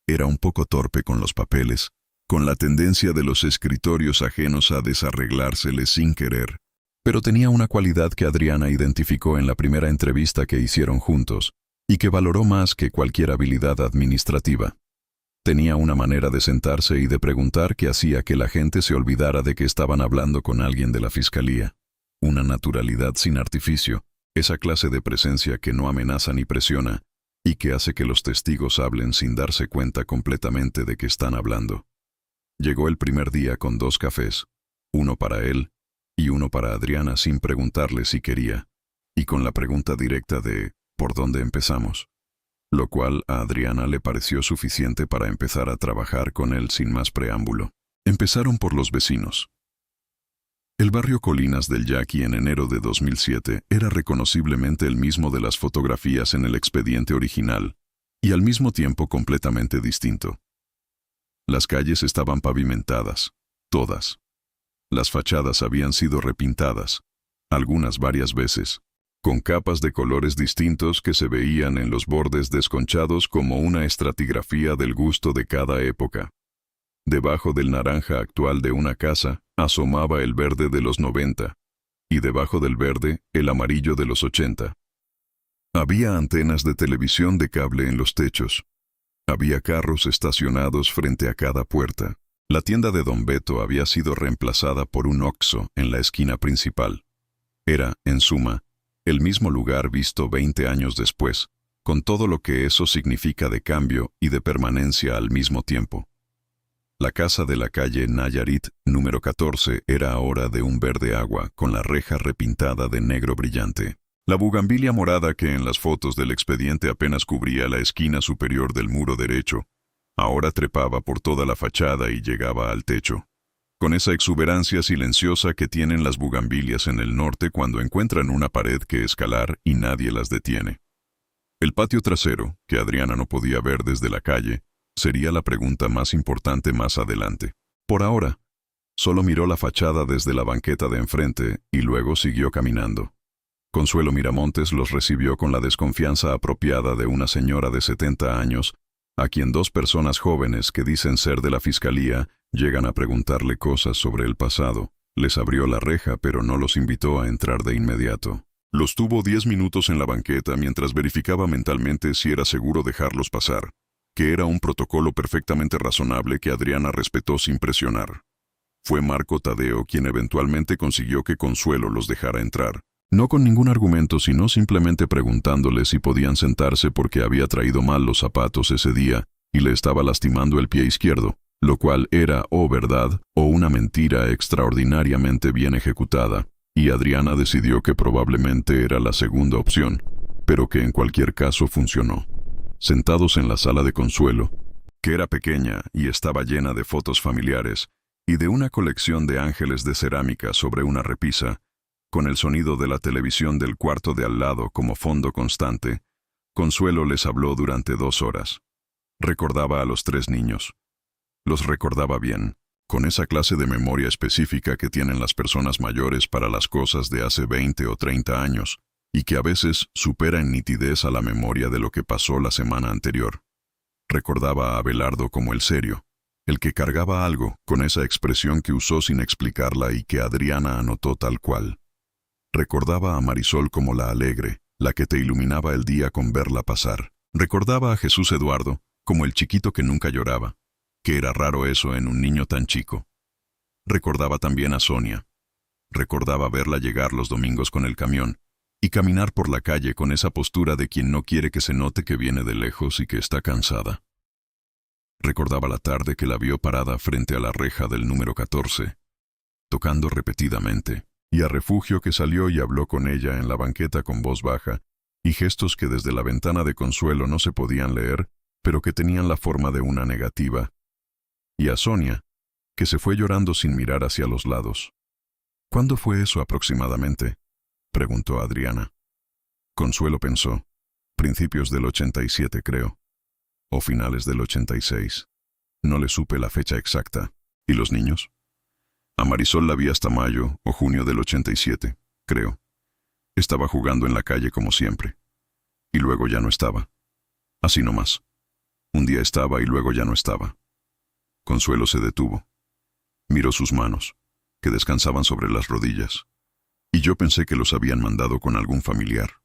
Era un poco torpe con los papeles, con la tendencia de los escritorios ajenos a desarreglárseles sin querer. Pero tenía una cualidad que Adriana identificó en la primera entrevista que hicieron juntos, y que valoró más que cualquier habilidad administrativa. Tenía una manera de sentarse y de preguntar que hacía que la gente se olvidara de que estaban hablando con alguien de la fiscalía. Una naturalidad sin artificio, esa clase de presencia que no amenaza ni presiona, y que hace que los testigos hablen sin darse cuenta completamente de que están hablando. Llegó el primer día con 2 cafés, uno para él y uno para Adriana sin preguntarle si quería, y con la pregunta directa de ¿por dónde empezamos? Lo cual a Adriana le pareció suficiente para empezar a trabajar con él sin más preámbulo. Empezaron por los vecinos. El barrio Colinas del Yaqui en enero de 2007 era reconociblemente el mismo de las fotografías en el expediente original, y al mismo tiempo completamente distinto. Las calles estaban pavimentadas, todas. Las fachadas habían sido repintadas, algunas varias veces, con capas de colores distintos que se veían en los bordes desconchados como una estratigrafía del gusto de cada época. Debajo del naranja actual de una casa asomaba el verde de los 90, y debajo del verde el amarillo de los 80. Había antenas de televisión de cable en los techos. Había carros estacionados frente a cada puerta. La tienda de Don Beto había sido reemplazada por un Oxxo en la esquina principal. Era, en suma, el mismo lugar visto 20 años después, con todo lo que eso significa de cambio y de permanencia al mismo tiempo. La casa de la calle Nayarit, número 14, era ahora de un verde agua con la reja repintada de negro brillante. La bugambilia morada que en las fotos del expediente apenas cubría la esquina superior del muro derecho, Ahora trepaba por toda la fachada y llegaba al techo, con esa exuberancia silenciosa que tienen las bugambilias en el norte cuando encuentran una pared que escalar y nadie las detiene. El patio trasero, que Adriana no podía ver desde la calle, sería la pregunta más importante más adelante. Por ahora, solo miró la fachada desde la banqueta de enfrente y luego siguió caminando. Consuelo Miramontes los recibió con la desconfianza apropiada de una señora de 70 años, a quien dos personas jóvenes que dicen ser de la fiscalía llegan a preguntarle cosas sobre el pasado. Les abrió la reja, pero no los invitó a entrar de inmediato. Los tuvo 10 minutos en la banqueta mientras verificaba mentalmente si era seguro dejarlos pasar, que era un protocolo perfectamente razonable que Adriana respetó sin presionar. Fue Marco Tadeo quien eventualmente consiguió que Consuelo los dejara entrar. No con ningún argumento, sino simplemente preguntándole si podían sentarse porque había traído mal los zapatos ese día y le estaba lastimando el pie izquierdo, lo cual era o verdad o una mentira extraordinariamente bien ejecutada, y Adriana decidió que probablemente era la segunda opción, pero que en cualquier caso funcionó. Sentados en la sala de Consuelo, que era pequeña y estaba llena de fotos familiares y de una colección de ángeles de cerámica sobre una repisa, con el sonido de la televisión del cuarto de al lado como fondo constante, Consuelo les habló durante 2 horas. Recordaba a los 3 niños. Los recordaba bien, con esa clase de memoria específica que tienen las personas mayores para las cosas de hace 20 o 30 años, y que a veces supera en nitidez a la memoria de lo que pasó la semana anterior. Recordaba a Abelardo como el serio, el que cargaba algo, con esa expresión que usó sin explicarla y que Adriana anotó tal cual. Recordaba a Marisol como la alegre, la que te iluminaba el día con verla pasar. Recordaba a Jesús Eduardo como el chiquito que nunca lloraba, que era raro eso en un niño tan chico. Recordaba también a Sonia. Recordaba verla llegar los domingos con el camión y caminar por la calle con esa postura de quien no quiere que se note que viene de lejos y que está cansada. Recordaba la tarde que la vio parada frente a la reja del número 14, tocando repetidamente, y a Refugio que salió y habló con ella en la banqueta con voz baja y gestos que desde la ventana de Consuelo no se podían leer, pero que tenían la forma de una negativa. Y a Sonia, que se fue llorando sin mirar hacia los lados. ¿Cuándo fue eso aproximadamente?, preguntó Adriana. Consuelo pensó. Principios del 87, creo. O finales del 86. No le supe la fecha exacta. ¿Y los niños? A Marisol la vi hasta mayo o junio del 87, creo. Estaba jugando en la calle como siempre. Y luego ya no estaba. Así nomás. Un día estaba y luego ya no estaba. Consuelo se detuvo. Miró sus manos, que descansaban sobre las rodillas. Y yo pensé que los habían mandado con algún familiar.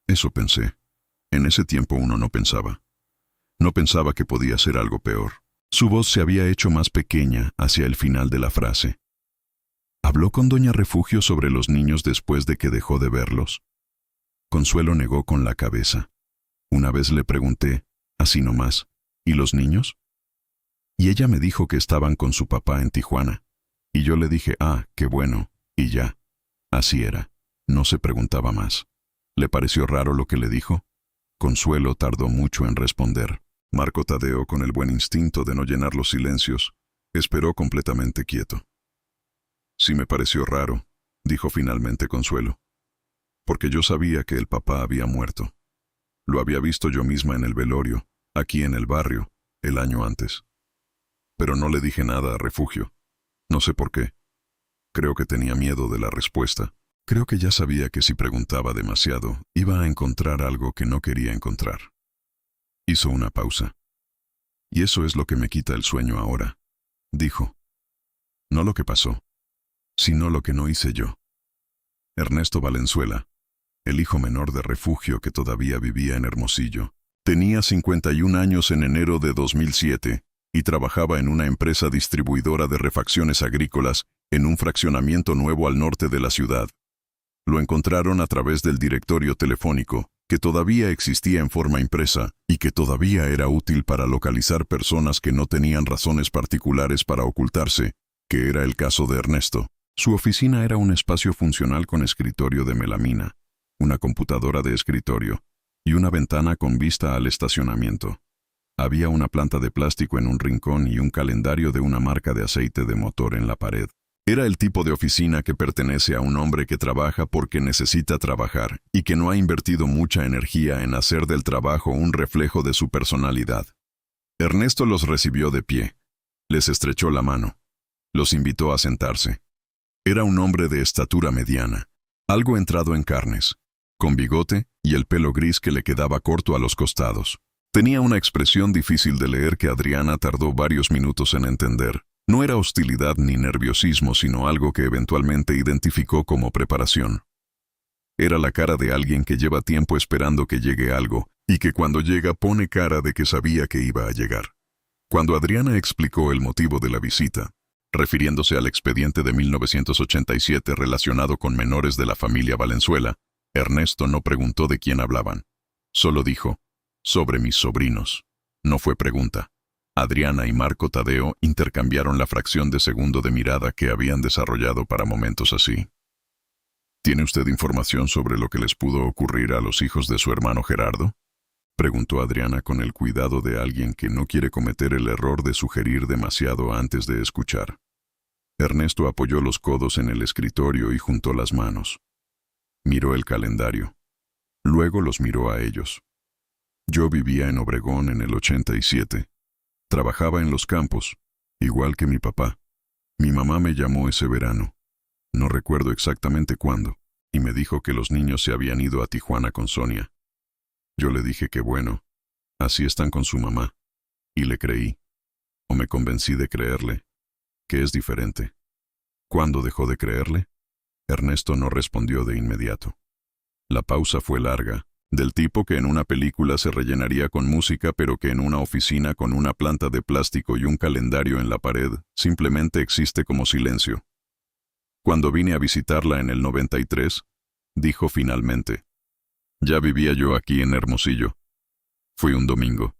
Eso pensé. En ese tiempo uno no pensaba. No pensaba que podía ser algo peor. Su voz se había hecho más pequeña hacia el final de la frase. ¿Habló con doña Refugio sobre los niños después de que dejó de verlos? Consuelo negó con la cabeza. Una vez le pregunté, así nomás, ¿y los niños? Y ella me dijo que estaban con su papá en Tijuana. Y yo le dije, qué bueno, y ya. Así era. No se preguntaba más. ¿Le pareció raro lo que le dijo? Consuelo tardó mucho en responder. Marco Tadeo, con el buen instinto de no llenar los silencios, esperó completamente quieto. Sí me pareció raro, dijo finalmente Consuelo, porque yo sabía que el papá había muerto. Lo había visto yo misma en el velorio, aquí en el barrio, el año antes. Pero no le dije nada a Refugio. No sé por qué. Creo que tenía miedo de la respuesta. Creo que ya sabía que si preguntaba demasiado, iba a encontrar algo que no quería encontrar. Hizo una pausa. Y eso es lo que me quita el sueño ahora, dijo. No lo que pasó, sino lo que no hice yo. Ernesto Valenzuela, el hijo menor de Refugio que todavía vivía en Hermosillo, tenía 51 años en enero de 2007 y trabajaba en una empresa distribuidora de refacciones agrícolas en un fraccionamiento nuevo al norte de la ciudad. Lo encontraron a través del directorio telefónico, que todavía existía en forma impresa y que todavía era útil para localizar personas que no tenían razones particulares para ocultarse, que era el caso de Ernesto. Su oficina era un espacio funcional con escritorio de melamina, una computadora de escritorio y una ventana con vista al estacionamiento. Había una planta de plástico en un rincón y un calendario de una marca de aceite de motor en la pared. Era el tipo de oficina que pertenece a un hombre que trabaja porque necesita trabajar y que no ha invertido mucha energía en hacer del trabajo un reflejo de su personalidad. Ernesto los recibió de pie. Les estrechó la mano. Los invitó a sentarse. Era un hombre de estatura mediana, algo entrado en carnes, con bigote y el pelo gris que le quedaba corto a los costados. Tenía una expresión difícil de leer que Adriana tardó varios minutos en entender. No era hostilidad ni nerviosismo, sino algo que eventualmente identificó como preparación. Era la cara de alguien que lleva tiempo esperando que llegue algo, y que cuando llega pone cara de que sabía que iba a llegar. Cuando Adriana explicó el motivo de la visita, refiriéndose al expediente de 1987 relacionado con menores de la familia Valenzuela, Ernesto no preguntó de quién hablaban. Solo dijo, sobre mis sobrinos. No fue pregunta. Adriana y Marco Tadeo intercambiaron la fracción de segundo de mirada que habían desarrollado para momentos así. ¿Tiene usted información sobre lo que les pudo ocurrir a los hijos de su hermano Gerardo?, preguntó Adriana con el cuidado de alguien que no quiere cometer el error de sugerir demasiado antes de escuchar. Ernesto apoyó los codos en el escritorio y juntó las manos. Miró el calendario. Luego los miró a ellos. Yo vivía en Obregón en el 87. Trabajaba en los campos, igual que mi papá. Mi mamá me llamó ese verano. No recuerdo exactamente cuándo, y me dijo que los niños se habían ido a Tijuana con Sonia. Yo le dije que bueno, así están con su mamá, y le creí, o me convencí de creerle, que es diferente. ¿Cuándo dejó de creerle? Ernesto no respondió de inmediato. La pausa fue larga, del tipo que en una película se rellenaría con música, pero que en una oficina con una planta de plástico y un calendario en la pared simplemente existe como silencio. Cuando vine a visitarla en el 93, dijo finalmente, ya vivía yo aquí en Hermosillo. Fui un domingo.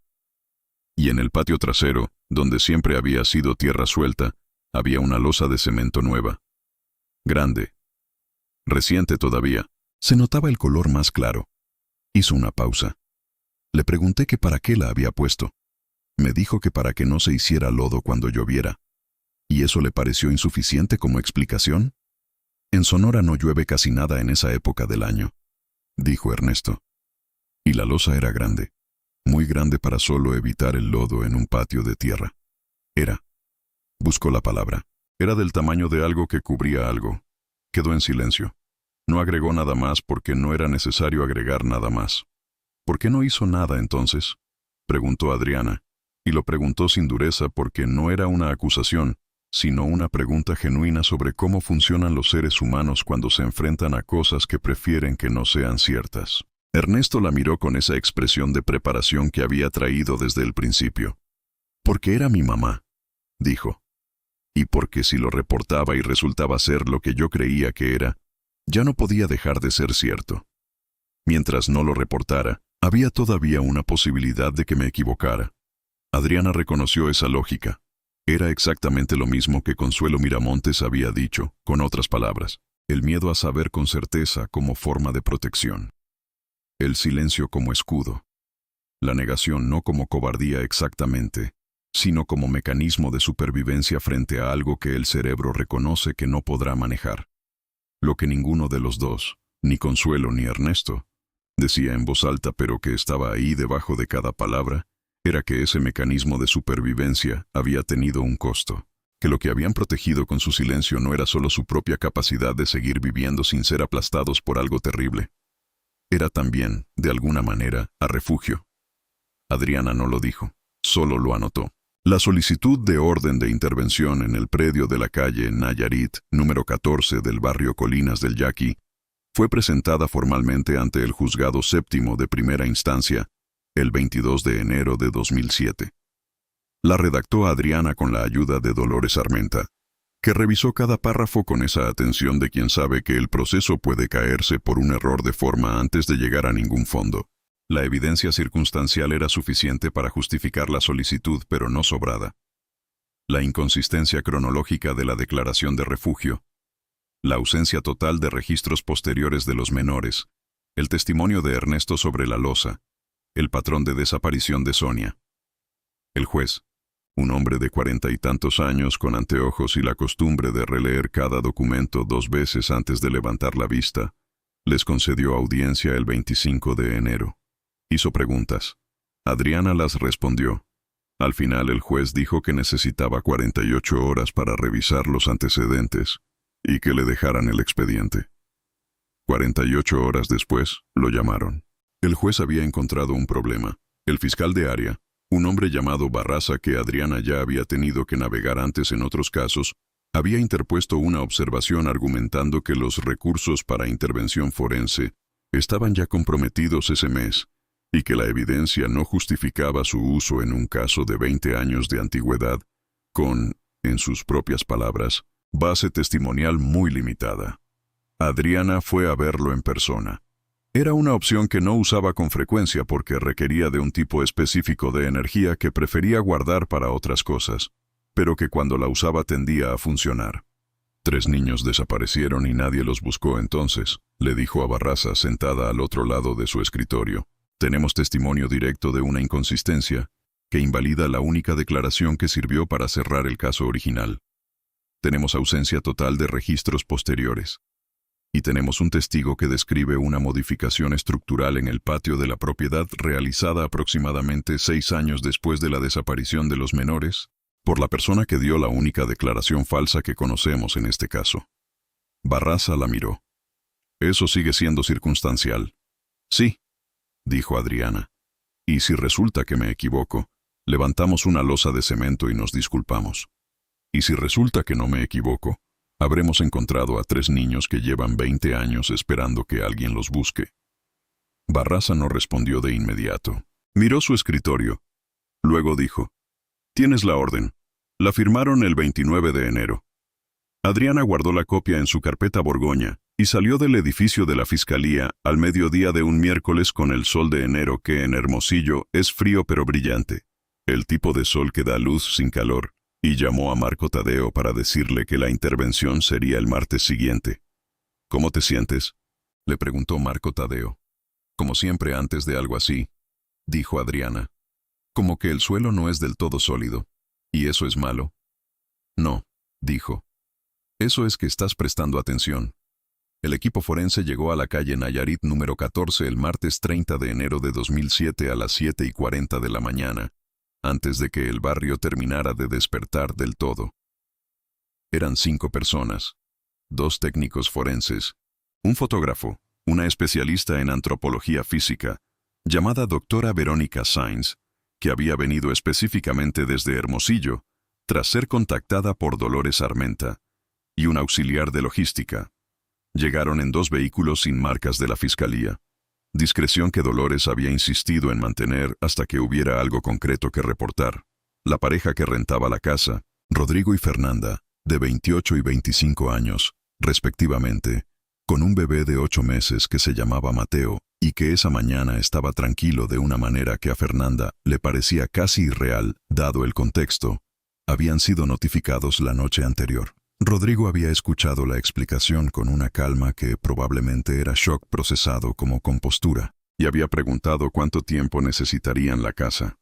Y en el patio trasero, donde siempre había sido tierra suelta, había una losa de cemento nueva. Grande. Reciente todavía. Se notaba el color más claro. Hizo una pausa. Le pregunté que para qué la había puesto. Me dijo que para que no se hiciera lodo cuando lloviera. ¿Y eso le pareció insuficiente como explicación? En Sonora no llueve casi nada en esa época del año, dijo Ernesto. Y la losa era grande, muy grande para solo evitar el lodo en un patio de tierra. Buscó la palabra. Era del tamaño de algo que cubría algo. Quedó en silencio. No agregó nada más porque no era necesario agregar nada más. ¿Por qué no hizo nada entonces?, preguntó Adriana, y lo preguntó sin dureza porque no era una acusación, sino una pregunta genuina sobre cómo funcionan los seres humanos cuando se enfrentan a cosas que prefieren que no sean ciertas. Ernesto la miró con esa expresión de preparación que había traído desde el principio. Porque era mi mamá, dijo. Y porque si lo reportaba y resultaba ser lo que yo creía que era, ya no podía dejar de ser cierto. Mientras no lo reportara, había todavía una posibilidad de que me equivocara. Adriana reconoció esa lógica. Era exactamente lo mismo que Consuelo Miramontes había dicho, con otras palabras, el miedo a saber con certeza como forma de protección. El silencio como escudo. La negación no como cobardía exactamente, sino como mecanismo de supervivencia frente a algo que el cerebro reconoce que no podrá manejar. Lo que ninguno de los dos, ni Consuelo ni Ernesto, decía en voz alta pero que estaba ahí debajo de cada palabra, era que ese mecanismo de supervivencia había tenido un costo, que lo que habían protegido con su silencio no era solo su propia capacidad de seguir viviendo sin ser aplastados por algo terrible. Era también, de alguna manera, a refugio. Adriana no lo dijo, solo lo anotó. La solicitud de orden de intervención en el predio de la calle Nayarit, número 14 del barrio Colinas del Yaqui, fue presentada formalmente ante el Juzgado Séptimo de Primera Instancia el 22 de enero de 2007. La redactó Adriana con la ayuda de Dolores Armenta, que revisó cada párrafo con esa atención de quien sabe que el proceso puede caerse por un error de forma antes de llegar a ningún fondo. La evidencia circunstancial era suficiente para justificar la solicitud, pero no sobrada. La inconsistencia cronológica de la declaración de refugio, la ausencia total de registros posteriores de los menores, el testimonio de Ernesto sobre la losa, el patrón de desaparición de Sonia. El juez, un hombre de 40 y tantos años con anteojos y la costumbre de releer cada documento 2 veces antes de levantar la vista, les concedió audiencia el 25 de enero. Hizo preguntas. Adriana las respondió. Al final el juez dijo que necesitaba 48 horas para revisar los antecedentes y que le dejaran el expediente. 48 horas después, lo llamaron. El juez había encontrado un problema. El fiscal de área, un hombre llamado Barraza que Adriana ya había tenido que navegar antes en otros casos, había interpuesto una observación argumentando que los recursos para intervención forense estaban ya comprometidos ese mes y que la evidencia no justificaba su uso en un caso de 20 años de antigüedad con, en sus propias palabras, base testimonial muy limitada. Adriana fue a verlo en persona. Era una opción que no usaba con frecuencia porque requería de un tipo específico de energía que prefería guardar para otras cosas, pero que cuando la usaba tendía a funcionar. 3 niños desaparecieron y nadie los buscó entonces, le dijo a Barraza sentada al otro lado de su escritorio. Tenemos testimonio directo de una inconsistencia que invalida la única declaración que sirvió para cerrar el caso original. Tenemos ausencia total de registros posteriores. Y tenemos un testigo que describe una modificación estructural en el patio de la propiedad realizada aproximadamente 6 años después de la desaparición de los menores, por la persona que dio la única declaración falsa que conocemos en este caso. Barraza la miró. Eso sigue siendo circunstancial. Sí, dijo Adriana. Y si resulta que me equivoco, levantamos una losa de cemento y nos disculpamos. Y si resulta que no me equivoco, habremos encontrado a 3 niños que llevan 20 años esperando que alguien los busque. Barraza no respondió de inmediato. Miró su escritorio. Luego dijo, «Tienes la orden. La firmaron el 29 de enero». Adriana guardó la copia en su carpeta Borgoña y salió del edificio de la Fiscalía al mediodía de un miércoles con el sol de enero que en Hermosillo es frío pero brillante, el tipo de sol que da luz sin calor, y llamó a Marco Tadeo para decirle que la intervención sería el martes siguiente. «¿Cómo te sientes?», le preguntó Marco Tadeo. «Como siempre antes de algo así», dijo Adriana. «Como que el suelo no es del todo sólido. ¿Y eso es malo?». «No», dijo. «Eso es que estás prestando atención». El equipo forense llegó a la calle Nayarit número 14 el martes 30 de enero de 2007 a las 7:40 de la mañana, antes de que el barrio terminara de despertar del todo. Eran 5 personas, 2 técnicos forenses, un fotógrafo, una especialista en antropología física, llamada doctora Verónica Sainz, que había venido específicamente desde Hermosillo, tras ser contactada por Dolores Armenta, y un auxiliar de logística. Llegaron en 2 vehículos sin marcas de la Fiscalía. Discreción que Dolores había insistido en mantener hasta que hubiera algo concreto que reportar. La pareja que rentaba la casa, Rodrigo y Fernanda, de 28 y 25 años, respectivamente, con un bebé de 8 meses que se llamaba Mateo y que esa mañana estaba tranquilo de una manera que a Fernanda le parecía casi irreal, dado el contexto, habían sido notificados la noche anterior. Rodrigo había escuchado la explicación con una calma que probablemente era shock procesado como compostura, y había preguntado cuánto tiempo necesitarían la casa.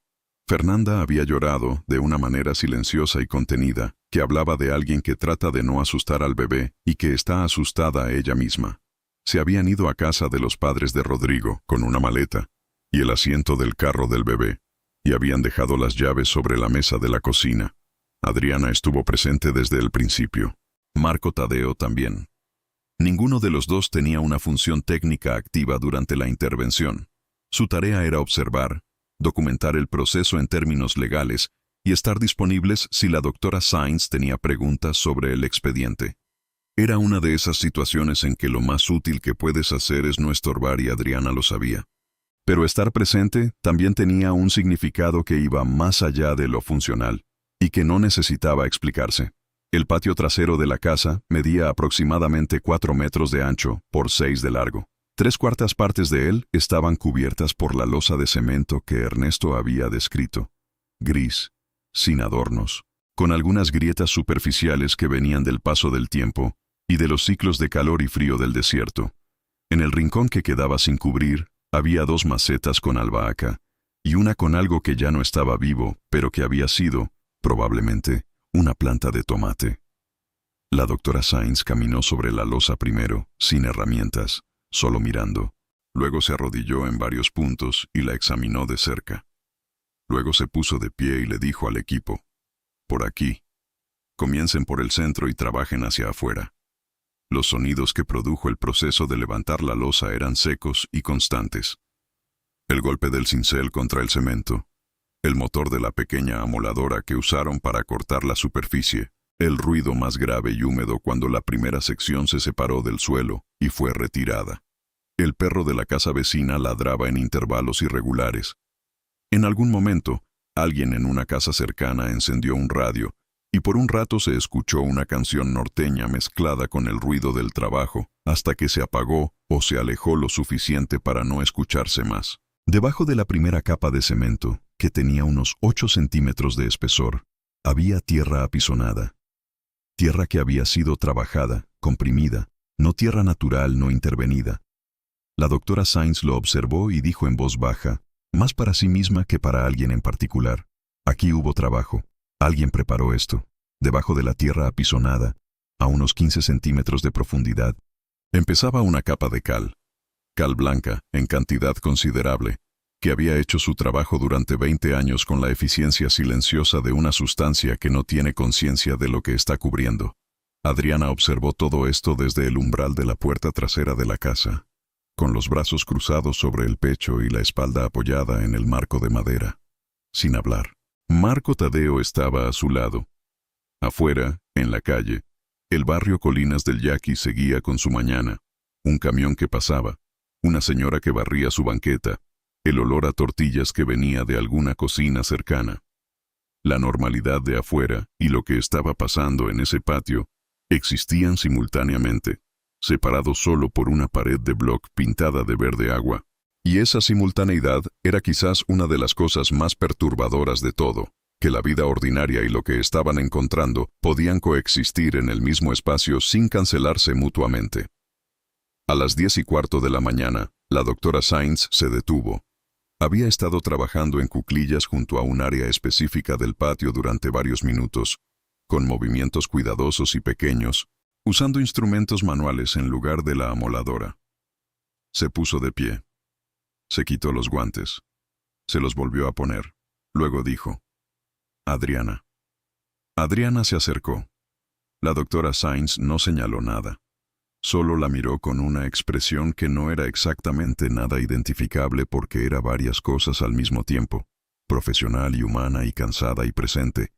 Fernanda había llorado de una manera silenciosa y contenida, que hablaba de alguien que trata de no asustar al bebé y que está asustada a ella misma. Se habían ido a casa de los padres de Rodrigo con una maleta y el asiento del carro del bebé, y habían dejado las llaves sobre la mesa de la cocina. Adriana estuvo presente desde el principio. Marco Tadeo también. Ninguno de los 2 tenía una función técnica activa durante la intervención. Su tarea era observar, documentar el proceso en términos legales y estar disponibles si la doctora Sainz tenía preguntas sobre el expediente. Era una de esas situaciones en que lo más útil que puedes hacer es no estorbar y Adriana lo sabía. Pero estar presente también tenía un significado que iba más allá de lo funcional y que no necesitaba explicarse. El patio trasero de la casa medía aproximadamente 4 metros de ancho por 6 de largo. 3/4 partes de él estaban cubiertas por la losa de cemento que Ernesto había descrito. Gris, sin adornos, con algunas grietas superficiales que venían del paso del tiempo y de los ciclos de calor y frío del desierto. En el rincón que quedaba sin cubrir, había 2 macetas con albahaca, y una con algo que ya no estaba vivo, pero que había sido, probablemente, una planta de tomate. La doctora Sainz caminó sobre la losa primero, sin herramientas, solo mirando. Luego se arrodilló en varios puntos y la examinó de cerca. Luego se puso de pie y le dijo al equipo: «Por aquí. Comiencen por el centro y trabajen hacia afuera». Los sonidos que produjo el proceso de levantar la losa eran secos y constantes. El golpe del cincel contra el cemento, el motor de la pequeña amoladora que usaron para cortar la superficie, el ruido más grave y húmedo cuando la primera sección se separó del suelo y fue retirada. El perro de la casa vecina ladraba en intervalos irregulares. En algún momento, alguien en una casa cercana encendió un radio y por un rato se escuchó una canción norteña mezclada con el ruido del trabajo, hasta que se apagó o se alejó lo suficiente para no escucharse más. Debajo de la primera capa de cemento, que tenía unos 8 centímetros de espesor, había tierra apisonada. Tierra que había sido trabajada, comprimida, no tierra natural no intervenida. La doctora Sainz lo observó y dijo en voz baja, más para sí misma que para alguien en particular: «Aquí hubo trabajo. Alguien preparó esto». Debajo de la tierra apisonada, a unos 15 centímetros de profundidad, empezaba una capa de cal blanca, en cantidad considerable, que había hecho su trabajo durante 20 años con la eficiencia silenciosa de una sustancia que no tiene conciencia de lo que está cubriendo. Adriana observó todo esto desde el umbral de la puerta trasera de la casa, con los brazos cruzados sobre el pecho y la espalda apoyada en el marco de madera, sin hablar. Marco Tadeo estaba a su lado. Afuera, en la calle, el barrio Colinas del Yaqui seguía con su mañana. Un camión que pasaba, una señora que barría su banqueta, el olor a tortillas que venía de alguna cocina cercana. La normalidad de afuera y lo que estaba pasando en ese patio existían simultáneamente, separados solo por una pared de bloc pintada de verde agua. Y esa simultaneidad era quizás una de las cosas más perturbadoras de todo, que la vida ordinaria y lo que estaban encontrando podían coexistir en el mismo espacio sin cancelarse mutuamente. A las 10:15 de la mañana, la doctora Sainz se detuvo. Había estado trabajando en cuclillas junto a un área específica del patio durante varios minutos, con movimientos cuidadosos y pequeños, usando instrumentos manuales en lugar de la amoladora. Se puso de pie. Se quitó los guantes. Se los volvió a poner. Luego dijo: «Adriana». Adriana se acercó. La doctora Sainz no señaló nada. Solo la miró con una expresión que no era exactamente nada identificable porque era varias cosas al mismo tiempo, profesional y humana y cansada y presente,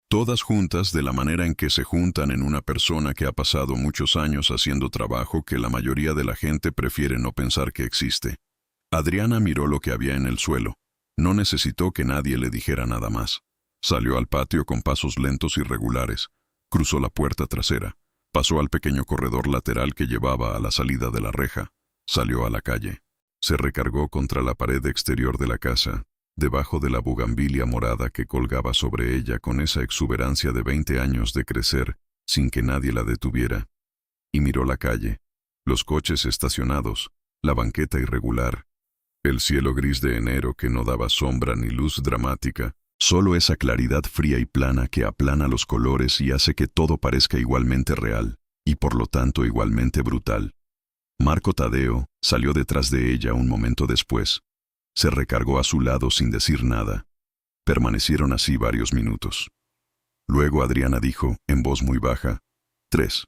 todas juntas de la manera en que se juntan en una persona que ha pasado muchos años haciendo trabajo que la mayoría de la gente prefiere no pensar que existe. Adriana miró lo que había en el suelo. No necesitó que nadie le dijera nada más. Salió al patio con pasos lentos y regulares. Cruzó la puerta trasera. Pasó al pequeño corredor lateral que llevaba a la salida de la reja. Salió a la calle. Se recargó contra la pared exterior de la casa, debajo de la bugambilia morada que colgaba sobre ella con esa exuberancia de 20 años de crecer, sin que nadie la detuviera. Y miró la calle, los coches estacionados, la banqueta irregular, el cielo gris de enero que no daba sombra ni luz dramática, solo esa claridad fría y plana que aplana los colores y hace que todo parezca igualmente real, y por lo tanto igualmente brutal. Marco Tadeo salió detrás de ella un momento después. Se recargó a su lado sin decir nada. Permanecieron así varios minutos. Luego Adriana dijo, en voz muy baja: «3».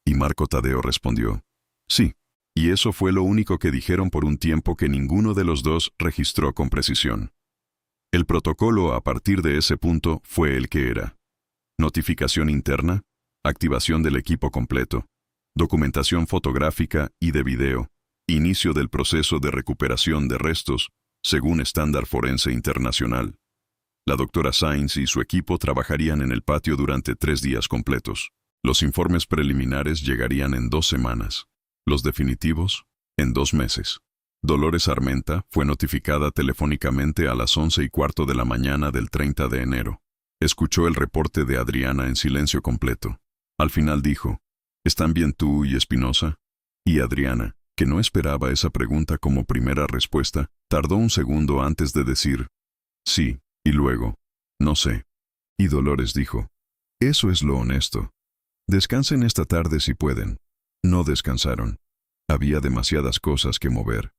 Y Marco Tadeo respondió: «Sí». Y eso fue lo único que dijeron por un tiempo que ninguno de los dos registró con precisión. El protocolo a partir de ese punto fue el que era: notificación interna, activación del equipo completo, documentación fotográfica y de video, inicio del proceso de recuperación de restos, según estándar forense internacional. La doctora Sainz y su equipo trabajarían en el patio durante 3 días completos. Los informes preliminares llegarían en 2 semanas. Los definitivos, en 2 meses. Dolores Armenta fue notificada telefónicamente a las 11:15 de la mañana del 30 de enero. Escuchó el reporte de Adriana en silencio completo. Al final dijo: «¿Están bien tú y Espinosa?». Y Adriana, que no esperaba esa pregunta como primera respuesta, Tardó un segundo antes de decir, sí, y luego, no sé. Y Dolores dijo, eso es lo honesto. Descansen esta tarde si pueden. No descansaron. Había demasiadas cosas que mover.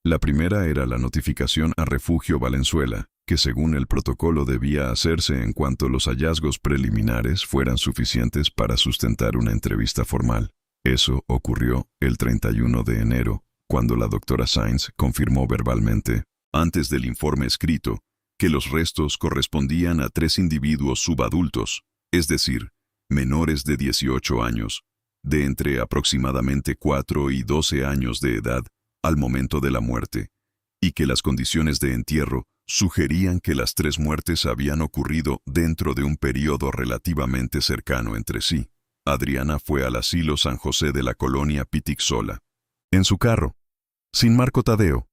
La primera era la notificación a Refugio Valenzuela, que según el protocolo debía hacerse en cuanto los hallazgos preliminares fueran suficientes para sustentar una entrevista formal. Eso ocurrió el 31 de enero, cuando la doctora Sainz confirmó verbalmente, antes del informe escrito, que los restos correspondían a 3 individuos subadultos, es decir, menores de 18 años, de entre aproximadamente 4 y 12 años de edad al momento de la muerte, y que las condiciones de entierro sugerían que las 3 muertes habían ocurrido dentro de un periodo relativamente cercano entre sí. Adriana fue al asilo San José de la colonia Pitic sola, en su carro, sin Marco Tadeo.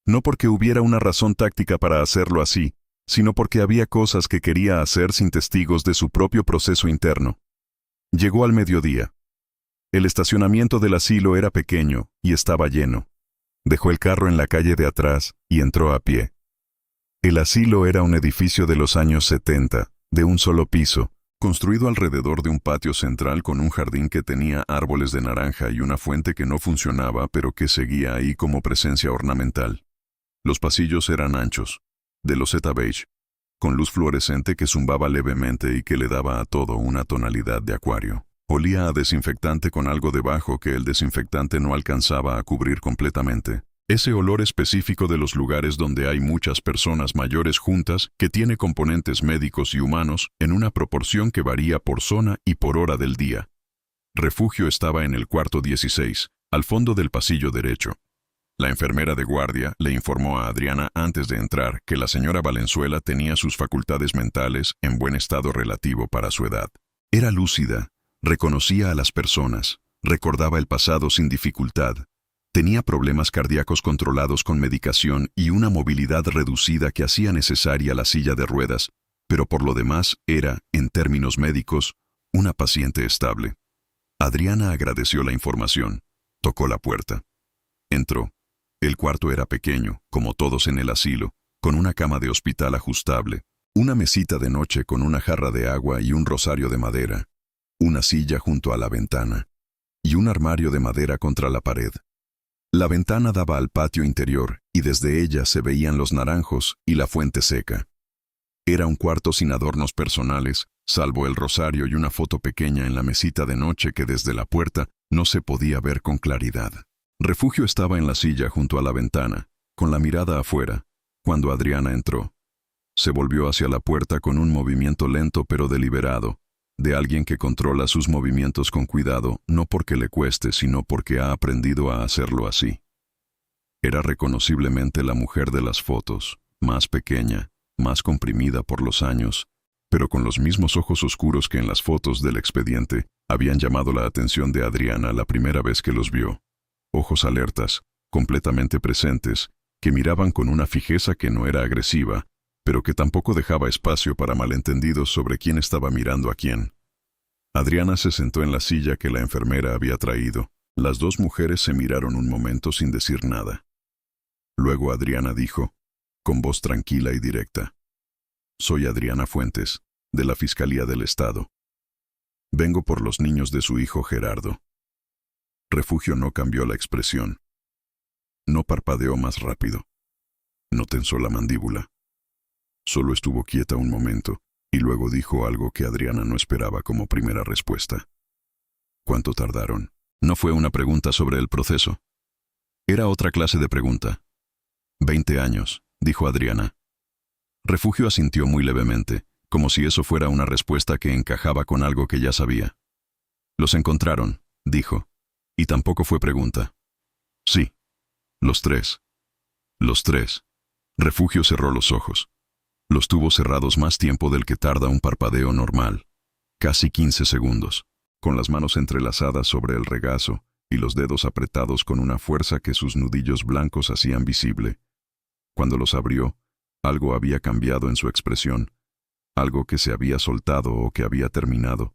No porque hubiera una razón táctica para hacerlo así, sino porque había cosas que quería hacer sin testigos de su propio proceso interno. Llegó al mediodía. El estacionamiento del asilo era pequeño y estaba lleno. Dejó el carro en la calle de atrás y entró a pie. El asilo era un edificio de los años 70, de un solo piso, construido alrededor de un patio central con un jardín que tenía árboles de naranja y una fuente que no funcionaba pero que seguía ahí como presencia ornamental. Los pasillos eran anchos, de loseta beige, con luz fluorescente que zumbaba levemente y que le daba a todo una tonalidad de acuario. Olía a desinfectante con algo debajo que el desinfectante no alcanzaba a cubrir completamente. Ese olor específico de los lugares donde hay muchas personas mayores juntas que tiene componentes médicos y humanos en una proporción que varía por zona y por hora del día. Refugio estaba en el cuarto 16, al fondo del pasillo derecho. La enfermera de guardia le informó a Adriana antes de entrar que la señora Valenzuela tenía sus facultades mentales en buen estado relativo para su edad. Era lúcida, reconocía a las personas, recordaba el pasado sin dificultad. Tenía problemas cardíacos controlados con medicación y una movilidad reducida que hacía necesaria la silla de ruedas, pero por lo demás era, en términos médicos, una paciente estable. Adriana agradeció la información, tocó la puerta. Entró. El cuarto era pequeño, como todos en el asilo, con una cama de hospital ajustable, una mesita de noche con una jarra de agua y un rosario de madera, una silla junto a la ventana, y un armario de madera contra la pared. La ventana daba al patio interior, y desde ella se veían los naranjos y la fuente seca. Era un cuarto sin adornos personales, salvo el rosario y una foto pequeña en la mesita de noche que desde la puerta no se podía ver con claridad. Refugio estaba en la silla junto a la ventana, con la mirada afuera, cuando Adriana entró. Se volvió hacia la puerta con un movimiento lento pero deliberado, de alguien que controla sus movimientos con cuidado, no porque le cueste, sino porque ha aprendido a hacerlo así. Era reconociblemente la mujer de las fotos, más pequeña, más comprimida por los años, pero con los mismos ojos oscuros que en las fotos del expediente habían llamado la atención de Adriana la primera vez que los vio. Ojos alertas, completamente presentes, que miraban con una fijeza que no era agresiva, pero que tampoco dejaba espacio para malentendidos sobre quién estaba mirando a quién. Adriana se sentó en la silla que la enfermera había traído. Las dos mujeres se miraron un momento sin decir nada. Luego Adriana dijo, con voz tranquila y directa: «Soy Adriana Fuentes, de la Fiscalía del Estado. Vengo por los niños de su hijo Gerardo». Refugio no cambió la expresión. No parpadeó más rápido. No tensó la mandíbula. Solo estuvo quieta un momento, y luego dijo algo que Adriana no esperaba como primera respuesta. ¿Cuánto tardaron? No fue una pregunta sobre el proceso. Era otra clase de pregunta. 20 años, dijo Adriana. Refugio asintió muy levemente, como si eso fuera una respuesta que encajaba con algo que ya sabía. Los encontraron, dijo. Y tampoco fue pregunta. Sí. Los 3. Los 3. Refugio cerró los ojos. Los tuvo cerrados más tiempo del que tarda un parpadeo normal. Casi 15 segundos, con las manos entrelazadas sobre el regazo y los dedos apretados con una fuerza que sus nudillos blancos hacían visible. Cuando los abrió, algo había cambiado en su expresión, algo que se había soltado o que había terminado,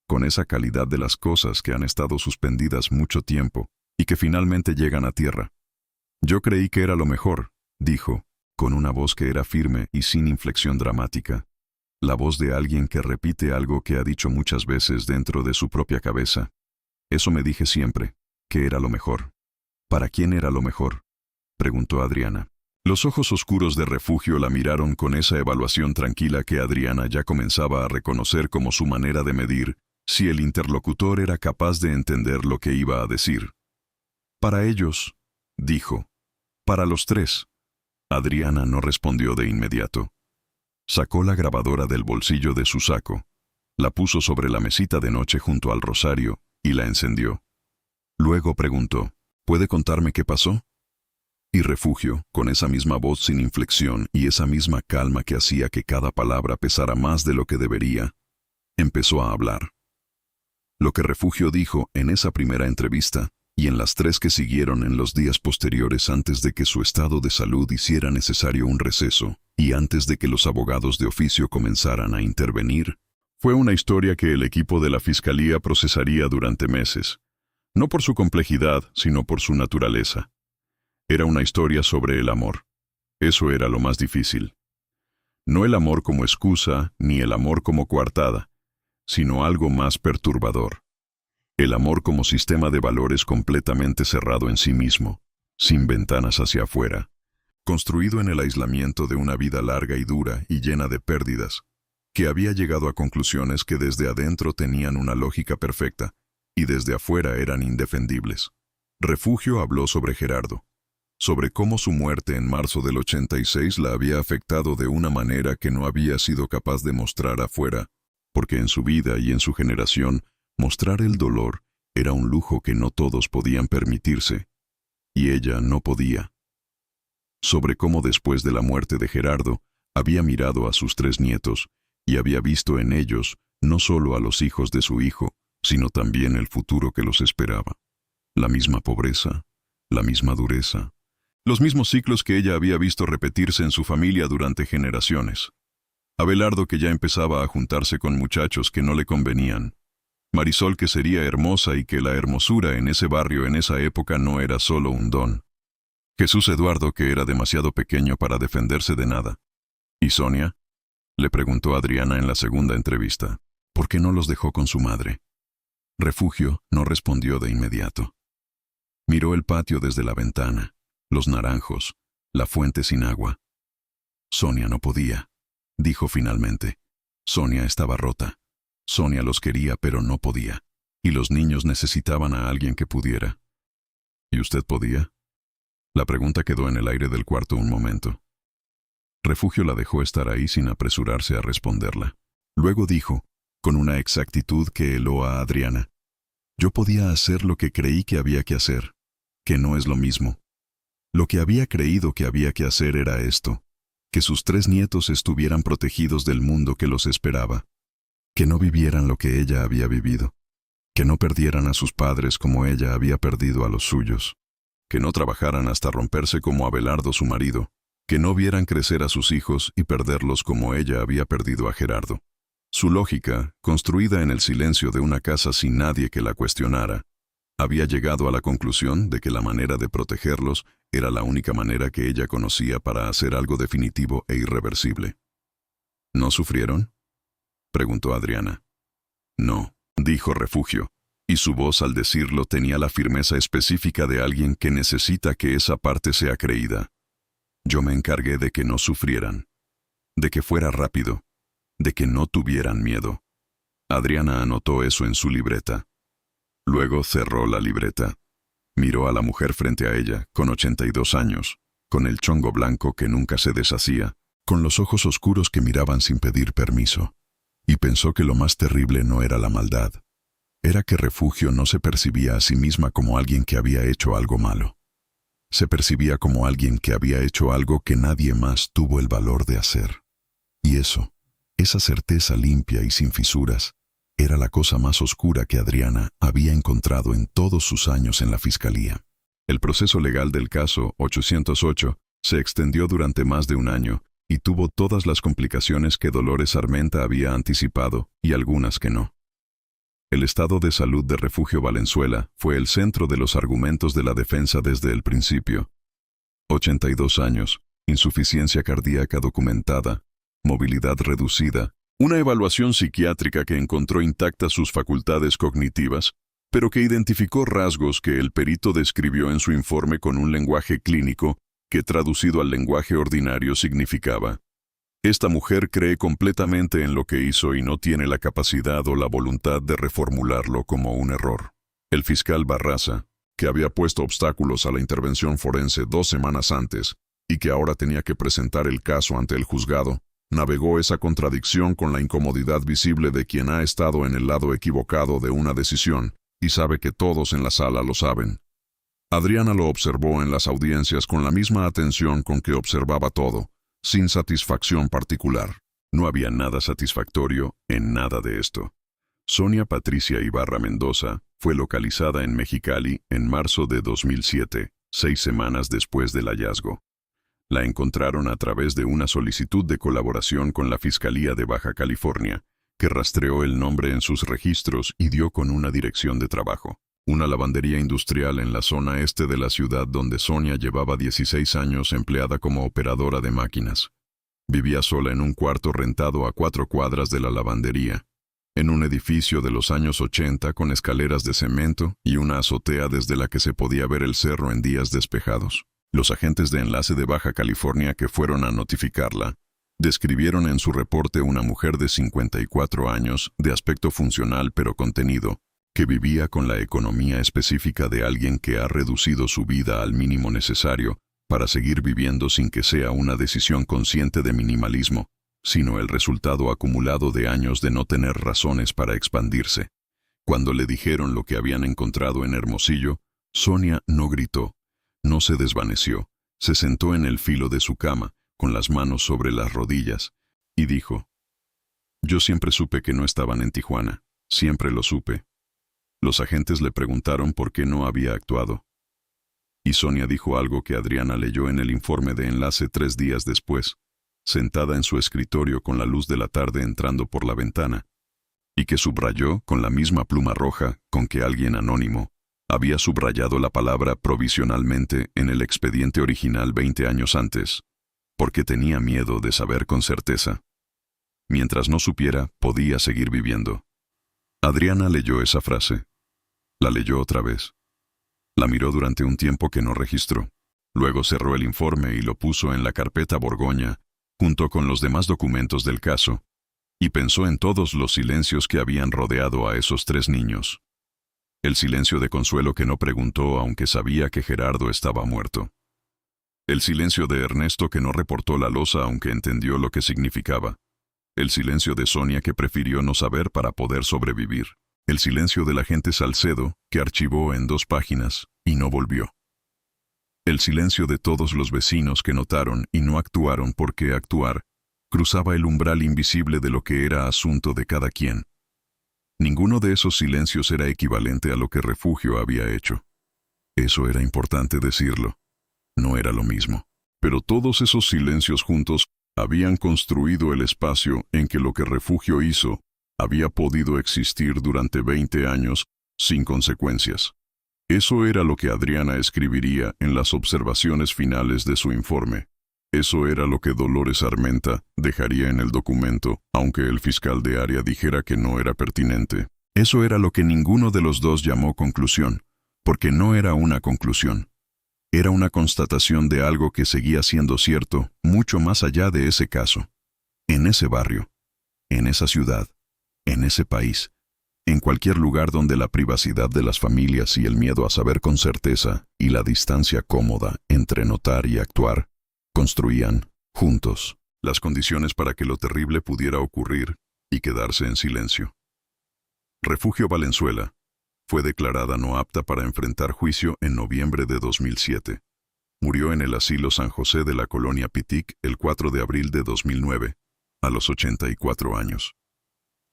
con esa calidad de las cosas que han estado suspendidas mucho tiempo y que finalmente llegan a tierra. Yo creí que era lo mejor, dijo, con una voz que era firme y sin inflexión dramática. La voz de alguien que repite algo que ha dicho muchas veces dentro de su propia cabeza. Eso me dije siempre, que era lo mejor. ¿Para quién era lo mejor?, preguntó Adriana. Los ojos oscuros de Refugio la miraron con esa evaluación tranquila que Adriana ya comenzaba a reconocer como su manera de medir si el interlocutor era capaz de entender lo que iba a decir. Para ellos, dijo. Para los tres. Adriana no respondió de inmediato. Sacó la grabadora del bolsillo de su saco, la puso sobre la mesita de noche junto al rosario y la encendió. Luego preguntó, ¿puede contarme qué pasó? Y Refugio, con esa misma voz sin inflexión y esa misma calma que hacía que cada palabra pesara más de lo que debería, empezó a hablar. Lo que Refugio dijo en esa primera entrevista y en las 3 que siguieron en los días posteriores antes de que su estado de salud hiciera necesario un receso y antes de que los abogados de oficio comenzaran a intervenir, fue una historia que el equipo de la Fiscalía procesaría durante meses, no por su complejidad, sino por su naturaleza. Era una historia sobre el amor. Eso era lo más difícil. No el amor como excusa, ni el amor como coartada, sino algo más perturbador. El amor como sistema de valores completamente cerrado en sí mismo, sin ventanas hacia afuera, construido en el aislamiento de una vida larga y dura y llena de pérdidas, que había llegado a conclusiones que desde adentro tenían una lógica perfecta y desde afuera eran indefendibles. Refugio habló sobre Gerardo, sobre cómo su muerte en marzo del 86 la había afectado de una manera que no había sido capaz de mostrar afuera, porque en su vida y en su generación, mostrar el dolor era un lujo que no todos podían permitirse, y ella no podía. Sobre cómo después de la muerte de Gerardo, había mirado a sus 3 nietos, y había visto en ellos no solo a los hijos de su hijo, sino también el futuro que los esperaba. La misma pobreza, la misma dureza, los mismos ciclos que ella había visto repetirse en su familia durante generaciones. Abelardo, que ya empezaba a juntarse con muchachos que no le convenían. Marisol, que sería hermosa y que la hermosura en ese barrio en esa época no era solo un don. Jesús Eduardo, que era demasiado pequeño para defenderse de nada. ¿Y Sonia?, le preguntó Adriana en la segunda entrevista. ¿Por qué no los dejó con su madre? Refugio no respondió de inmediato. Miró el patio desde la ventana, los naranjos, la fuente sin agua. Sonia no podía, dijo finalmente. Sonia estaba rota. Sonia los quería, pero no podía. Y los niños necesitaban a alguien que pudiera. ¿Y usted podía? La pregunta quedó en el aire del cuarto un momento. Refugio la dejó estar ahí sin apresurarse a responderla. Luego dijo, con una exactitud que heló a Adriana: yo podía hacer lo que creí que había que hacer, que no es lo mismo. Lo que había creído que había que hacer era esto: que sus 3 nietos estuvieran protegidos del mundo que los esperaba, que no vivieran lo que ella había vivido, que no perdieran a sus padres como ella había perdido a los suyos, que no trabajaran hasta romperse como Abelardo su marido, que no vieran crecer a sus hijos y perderlos como ella había perdido a Gerardo. Su lógica, construida en el silencio de una casa sin nadie que la cuestionara, había llegado a la conclusión de que la manera de protegerlos era la única manera que ella conocía para hacer algo definitivo e irreversible. ¿No sufrieron?, preguntó Adriana. No, dijo Refugio, y su voz al decirlo tenía la firmeza específica de alguien que necesita que esa parte sea creída. Yo me encargué de que no sufrieran, de que fuera rápido, de que no tuvieran miedo. Adriana anotó eso en su libreta. Luego cerró la libreta. Miró a la mujer frente a ella, con 82 años, con el chongo blanco que nunca se deshacía, con los ojos oscuros que miraban sin pedir permiso, y pensó que lo más terrible no era la maldad, era que Refugio no se percibía a sí misma como alguien que había hecho algo malo. Se percibía como alguien que había hecho algo que nadie más tuvo el valor de hacer. Y eso, esa certeza limpia y sin fisuras, era la cosa más oscura que Adriana había encontrado en todos sus años en la Fiscalía. El proceso legal del caso 808 se extendió durante más de un año y tuvo todas las complicaciones que Dolores Armenta había anticipado y algunas que no. El estado de salud de Refugio Valenzuela fue el centro de los argumentos de la defensa desde el principio. 82 años, insuficiencia cardíaca documentada, movilidad reducida, una evaluación psiquiátrica que encontró intactas sus facultades cognitivas, pero que identificó rasgos que el perito describió en su informe con un lenguaje clínico que traducido al lenguaje ordinario significaba: esta mujer cree completamente en lo que hizo y no tiene la capacidad o la voluntad de reformularlo como un error. El fiscal Barraza, que había puesto obstáculos a la intervención forense 2 semanas antes y que ahora tenía que presentar el caso ante el juzgado, navegó esa contradicción con la incomodidad visible de quien ha estado en el lado equivocado de una decisión y sabe que todos en la sala lo saben. Adriana lo observó en las audiencias con la misma atención con que observaba todo, sin satisfacción particular. No había nada satisfactorio en nada de esto. Sonia Patricia Ibarra Mendoza fue localizada en Mexicali en marzo de 2007, 6 semanas después del hallazgo. La encontraron a través de una solicitud de colaboración con la Fiscalía de Baja California, que rastreó el nombre en sus registros y dio con una dirección de trabajo. Una lavandería industrial en la zona este de la ciudad donde Sonia llevaba 16 años empleada como operadora de máquinas. Vivía sola en un cuarto rentado a 4 cuadras de la lavandería, en un edificio de los años 80 con escaleras de cemento y una azotea desde la que se podía ver el cerro en días despejados. Los agentes de enlace de Baja California que fueron a notificarla describieron en su reporte una mujer de 54 años, de aspecto funcional pero contenido, que vivía con la economía específica de alguien que ha reducido su vida al mínimo necesario para seguir viviendo sin que sea una decisión consciente de minimalismo, sino el resultado acumulado de años de no tener razones para expandirse. Cuando le dijeron lo que habían encontrado en Hermosillo, Sonia no gritó, no se desvaneció, se sentó en el filo de su cama, con las manos sobre las rodillas, y dijo: yo siempre supe que no estaban en Tijuana, siempre lo supe. Los agentes le preguntaron por qué no había actuado. Y Sonia dijo algo que Adriana leyó en el informe de enlace 3 días después, sentada en su escritorio con la luz de la tarde entrando por la ventana, y que subrayó con la misma pluma roja con que alguien anónimo había subrayado la palabra provisionalmente en el expediente original 20 años antes, porque tenía miedo de saber con certeza. Mientras no supiera, podía seguir viviendo. Adriana leyó esa frase. La leyó otra vez. La miró durante un tiempo que no registró. Luego cerró el informe y lo puso en la carpeta Borgoña, junto con los demás documentos del caso, y pensó en todos los silencios que habían rodeado a esos 3 niños. El silencio de Consuelo que no preguntó aunque sabía que Gerardo estaba muerto. El silencio de Ernesto que no reportó la losa aunque entendió lo que significaba. El silencio de Sonia que prefirió no saber para poder sobrevivir. El silencio del agente Salcedo que archivó en 2 páginas y no volvió. El silencio de todos los vecinos que notaron y no actuaron porque actuar cruzaba el umbral invisible de lo que era asunto de cada quien. Ninguno de esos silencios era equivalente a lo que Refugio había hecho. Eso era importante decirlo. No era lo mismo. Pero todos esos silencios juntos habían construido el espacio en que lo que Refugio hizo había podido existir durante 20 años sin consecuencias. Eso era lo que Adriana escribiría en las observaciones finales de su informe. Eso era lo que Dolores Armenta dejaría en el documento, aunque el fiscal de área dijera que no era pertinente. Eso era lo que ninguno de los dos llamó conclusión, porque no era una conclusión. Era una constatación de algo que seguía siendo cierto mucho más allá de ese caso. En ese barrio, en esa ciudad, en ese país, en cualquier lugar donde la privacidad de las familias y el miedo a saber con certeza y la distancia cómoda entre notar y actuar construían, juntos, las condiciones para que lo terrible pudiera ocurrir y quedarse en silencio. Refugio Valenzuela fue declarada no apta para enfrentar juicio en noviembre de 2007. Murió en el asilo San José de la colonia Pitic el 4 de abril de 2009, a los 84 años.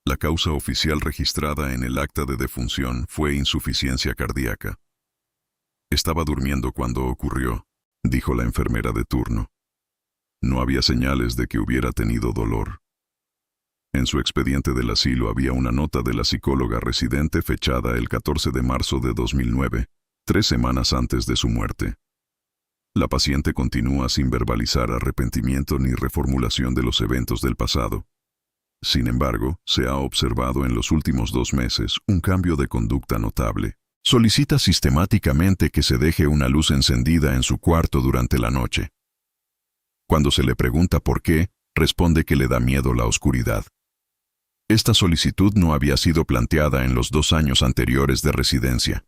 La causa oficial registrada en el acta de defunción fue insuficiencia cardíaca. Estaba durmiendo cuando ocurrió, dijo la enfermera de turno. No había señales de que hubiera tenido dolor. En su expediente del asilo había una nota de la psicóloga residente fechada el 14 de marzo de 2009, 3 semanas antes de su muerte. La paciente continúa sin verbalizar arrepentimiento ni reformulación de los eventos del pasado. Sin embargo, se ha observado en los últimos 2 meses un cambio de conducta notable. Solicita sistemáticamente que se deje una luz encendida en su cuarto durante la noche. Cuando se le pregunta por qué, responde que le da miedo la oscuridad. Esta solicitud no había sido planteada en los 2 años anteriores de residencia.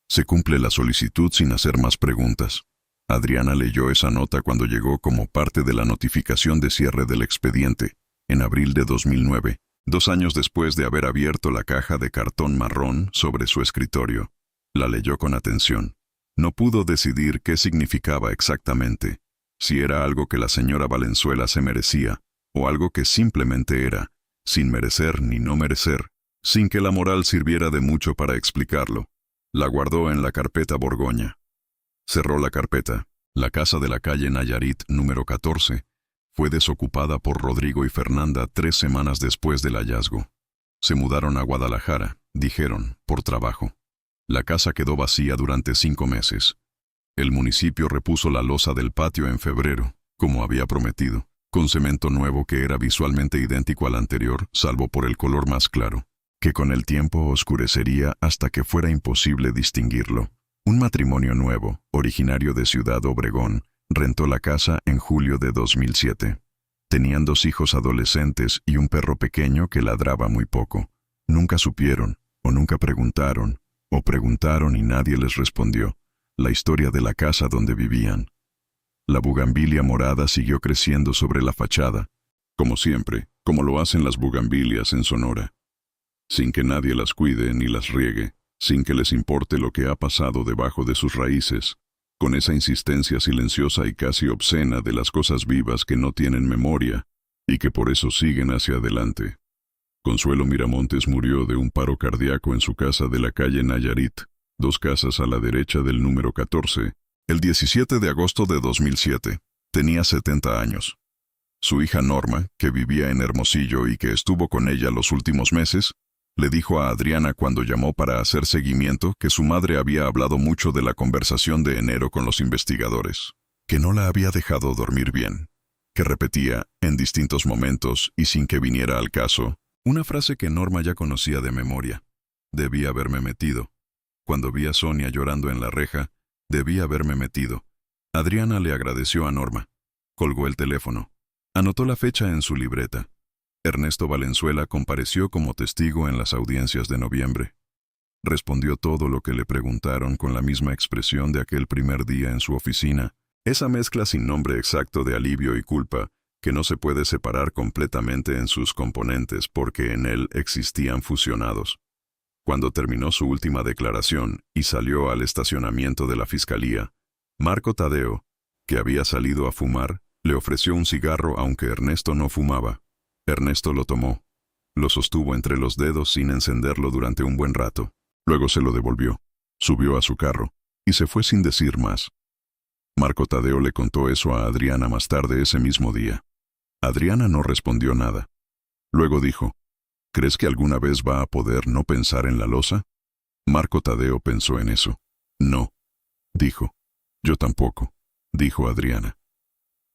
Se cumple la solicitud sin hacer más preguntas. Adriana leyó esa nota cuando llegó como parte de la notificación de cierre del expediente, en abril de 2009, 2 años después de haber abierto la caja de cartón marrón sobre su escritorio. La leyó con atención. No pudo decidir qué significaba exactamente, si era algo que la señora Valenzuela se merecía, o algo que simplemente era, sin merecer ni no merecer, sin que la moral sirviera de mucho para explicarlo. La guardó en la carpeta Borgoña. Cerró la carpeta. La casa de la calle Nayarit número 14 fue desocupada por Rodrigo y Fernanda 3 semanas después del hallazgo. Se mudaron a Guadalajara, dijeron, por trabajo. La casa quedó vacía durante 5 meses. El municipio repuso la losa del patio en febrero, como había prometido, con cemento nuevo que era visualmente idéntico al anterior, salvo por el color más claro, que con el tiempo oscurecería hasta que fuera imposible distinguirlo. Un matrimonio nuevo, originario de Ciudad Obregón, rentó la casa en julio de 2007. Tenían 2 hijos adolescentes y un perro pequeño que ladraba muy poco. Nunca supieron, o nunca preguntaron, o preguntaron y nadie les respondió, la historia de la casa donde vivían. La bugambilia morada siguió creciendo sobre la fachada, como siempre, como lo hacen las bugambilias en Sonora. Sin que nadie las cuide ni las riegue, sin que les importe lo que ha pasado debajo de sus raíces, con esa insistencia silenciosa y casi obscena de las cosas vivas que no tienen memoria y que por eso siguen hacia adelante. Consuelo Miramontes murió de un paro cardíaco en su casa de la calle Nayarit, 2 casas a la derecha del número 14, el 17 de agosto de 2007. Tenía 70 años. Su hija Norma, que vivía en Hermosillo y que estuvo con ella los últimos meses, le dijo a Adriana cuando llamó para hacer seguimiento que su madre había hablado mucho de la conversación de enero con los investigadores, que no la había dejado dormir bien, que repetía, en distintos momentos y sin que viniera al caso, una frase que Norma ya conocía de memoria. Debí haberme metido. Cuando vi a Sonia llorando en la reja, debí haberme metido. Adriana le agradeció a Norma. Colgó el teléfono. Anotó la fecha en su libreta. Ernesto Valenzuela compareció como testigo en las audiencias de noviembre. Respondió todo lo que le preguntaron con la misma expresión de aquel primer día en su oficina, esa mezcla sin nombre exacto de alivio y culpa, que no se puede separar completamente en sus componentes porque en él existían fusionados. Cuando terminó su última declaración y salió al estacionamiento de la fiscalía, Marco Tadeo, que había salido a fumar, le ofreció un cigarro aunque Ernesto no fumaba. Ernesto lo tomó. Lo sostuvo entre los dedos sin encenderlo durante un buen rato. Luego se lo devolvió. Subió a su carro y se fue sin decir más. Marco Tadeo le contó eso a Adriana más tarde ese mismo día. Adriana no respondió nada. Luego dijo, ¿crees que alguna vez va a poder no pensar en la losa? Marco Tadeo pensó en eso. No, dijo. Yo tampoco, dijo Adriana.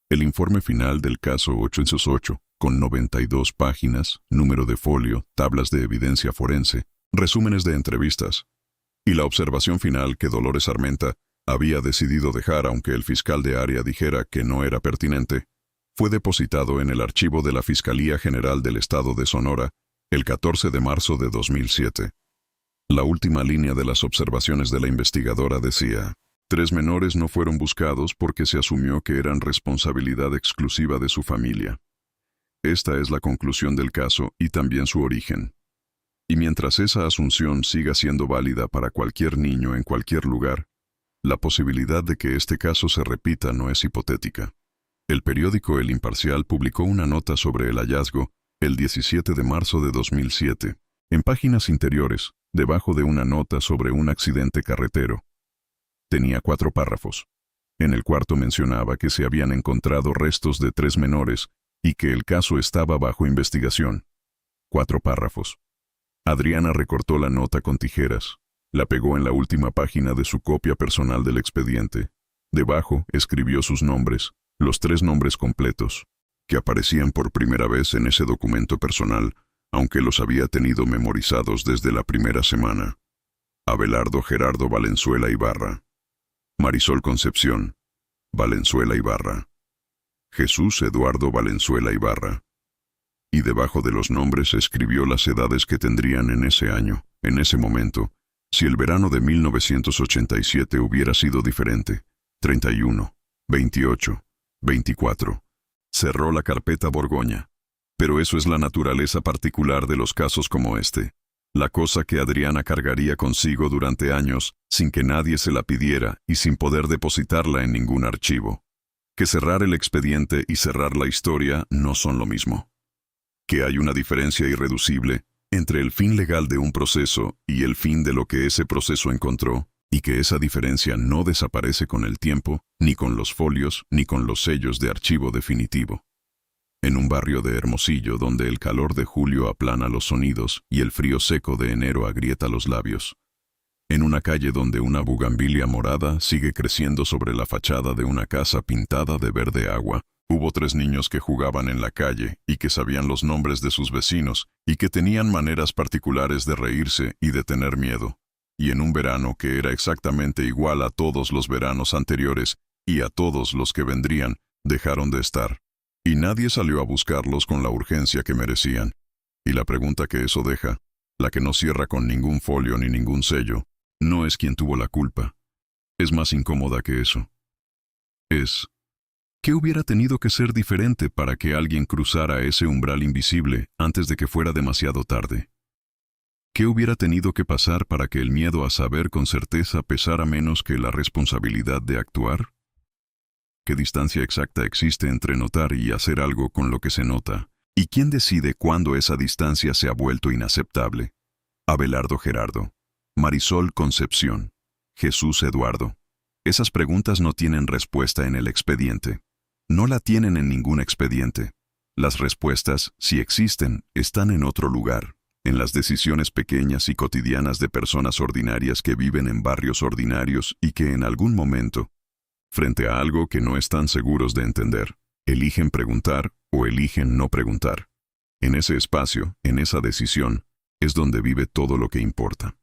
El informe final del caso 808, con 92 páginas, número de folio, tablas de evidencia forense, resúmenes de entrevistas, y la observación final que Dolores Armenta había decidido dejar aunque el fiscal de área dijera que no era pertinente, fue depositado en el archivo de la Fiscalía General del Estado de Sonora el 14 de marzo de 2007. La última línea de las observaciones de la investigadora decía: 3 menores no fueron buscados porque se asumió que eran responsabilidad exclusiva de su familia. Esta es la conclusión del caso y también su origen. Y mientras esa asunción siga siendo válida para cualquier niño en cualquier lugar, la posibilidad de que este caso se repita no es hipotética. El periódico El Imparcial publicó una nota sobre el hallazgo el 17 de marzo de 2007, en páginas interiores, debajo de una nota sobre un accidente carretero. Tenía 4 párrafos. En el cuarto mencionaba que se habían encontrado restos de 3 menores y que el caso estaba bajo investigación. 4 párrafos. Adriana recortó la nota con tijeras, la pegó en la última página de su copia personal del expediente, Debajo escribió sus nombres, los 3 nombres completos, que aparecían por primera vez en ese documento personal, aunque los había tenido memorizados desde la primera semana. Abelardo Gerardo Valenzuela Ibarra. Marisol Concepción Valenzuela Ibarra. Jesús Eduardo Valenzuela Ibarra. Y debajo de los nombres escribió las edades que tendrían en ese año, en ese momento, si el verano de 1987 hubiera sido diferente. 31, 28, 24. Cerró la carpeta Borgoña. Pero eso es la naturaleza particular de los casos como este. La cosa que Adriana cargaría consigo durante años, sin que nadie se la pidiera y sin poder depositarla en ningún archivo. Que cerrar el expediente y cerrar la historia no son lo mismo. Que hay una diferencia irreducible entre el fin legal de un proceso y el fin de lo que ese proceso encontró, y que esa diferencia no desaparece con el tiempo, ni con los folios, ni con los sellos de archivo definitivo. En un barrio de Hermosillo donde el calor de julio aplana los sonidos y el frío seco de enero agrieta los labios. En una calle donde una bugambilia morada sigue creciendo sobre la fachada de una casa pintada de verde agua, hubo 3 niños que jugaban en la calle y que sabían los nombres de sus vecinos y que tenían maneras particulares de reírse y de tener miedo. Y en un verano que era exactamente igual a todos los veranos anteriores y a todos los que vendrían, dejaron de estar. Y nadie salió a buscarlos con la urgencia que merecían. Y la pregunta que eso deja, la que no cierra con ningún folio ni ningún sello, no es quién tuvo la culpa. Es más incómoda que eso. Es, ¿qué hubiera tenido que ser diferente para que alguien cruzara ese umbral invisible antes de que fuera demasiado tarde? ¿Qué hubiera tenido que pasar para que el miedo a saber con certeza pesara menos que la responsabilidad de actuar? ¿Qué distancia exacta existe entre notar y hacer algo con lo que se nota? ¿Y quién decide cuándo esa distancia se ha vuelto inaceptable? Abelardo Gerardo. Marisol Concepción. Jesús Eduardo. Esas preguntas no tienen respuesta en el expediente. No la tienen en ningún expediente. Las respuestas, si existen, están en otro lugar, en las decisiones pequeñas y cotidianas de personas ordinarias que viven en barrios ordinarios y que en algún momento, frente a algo que no están seguros de entender, eligen preguntar o eligen no preguntar. En ese espacio, en esa decisión, es donde vive todo lo que importa.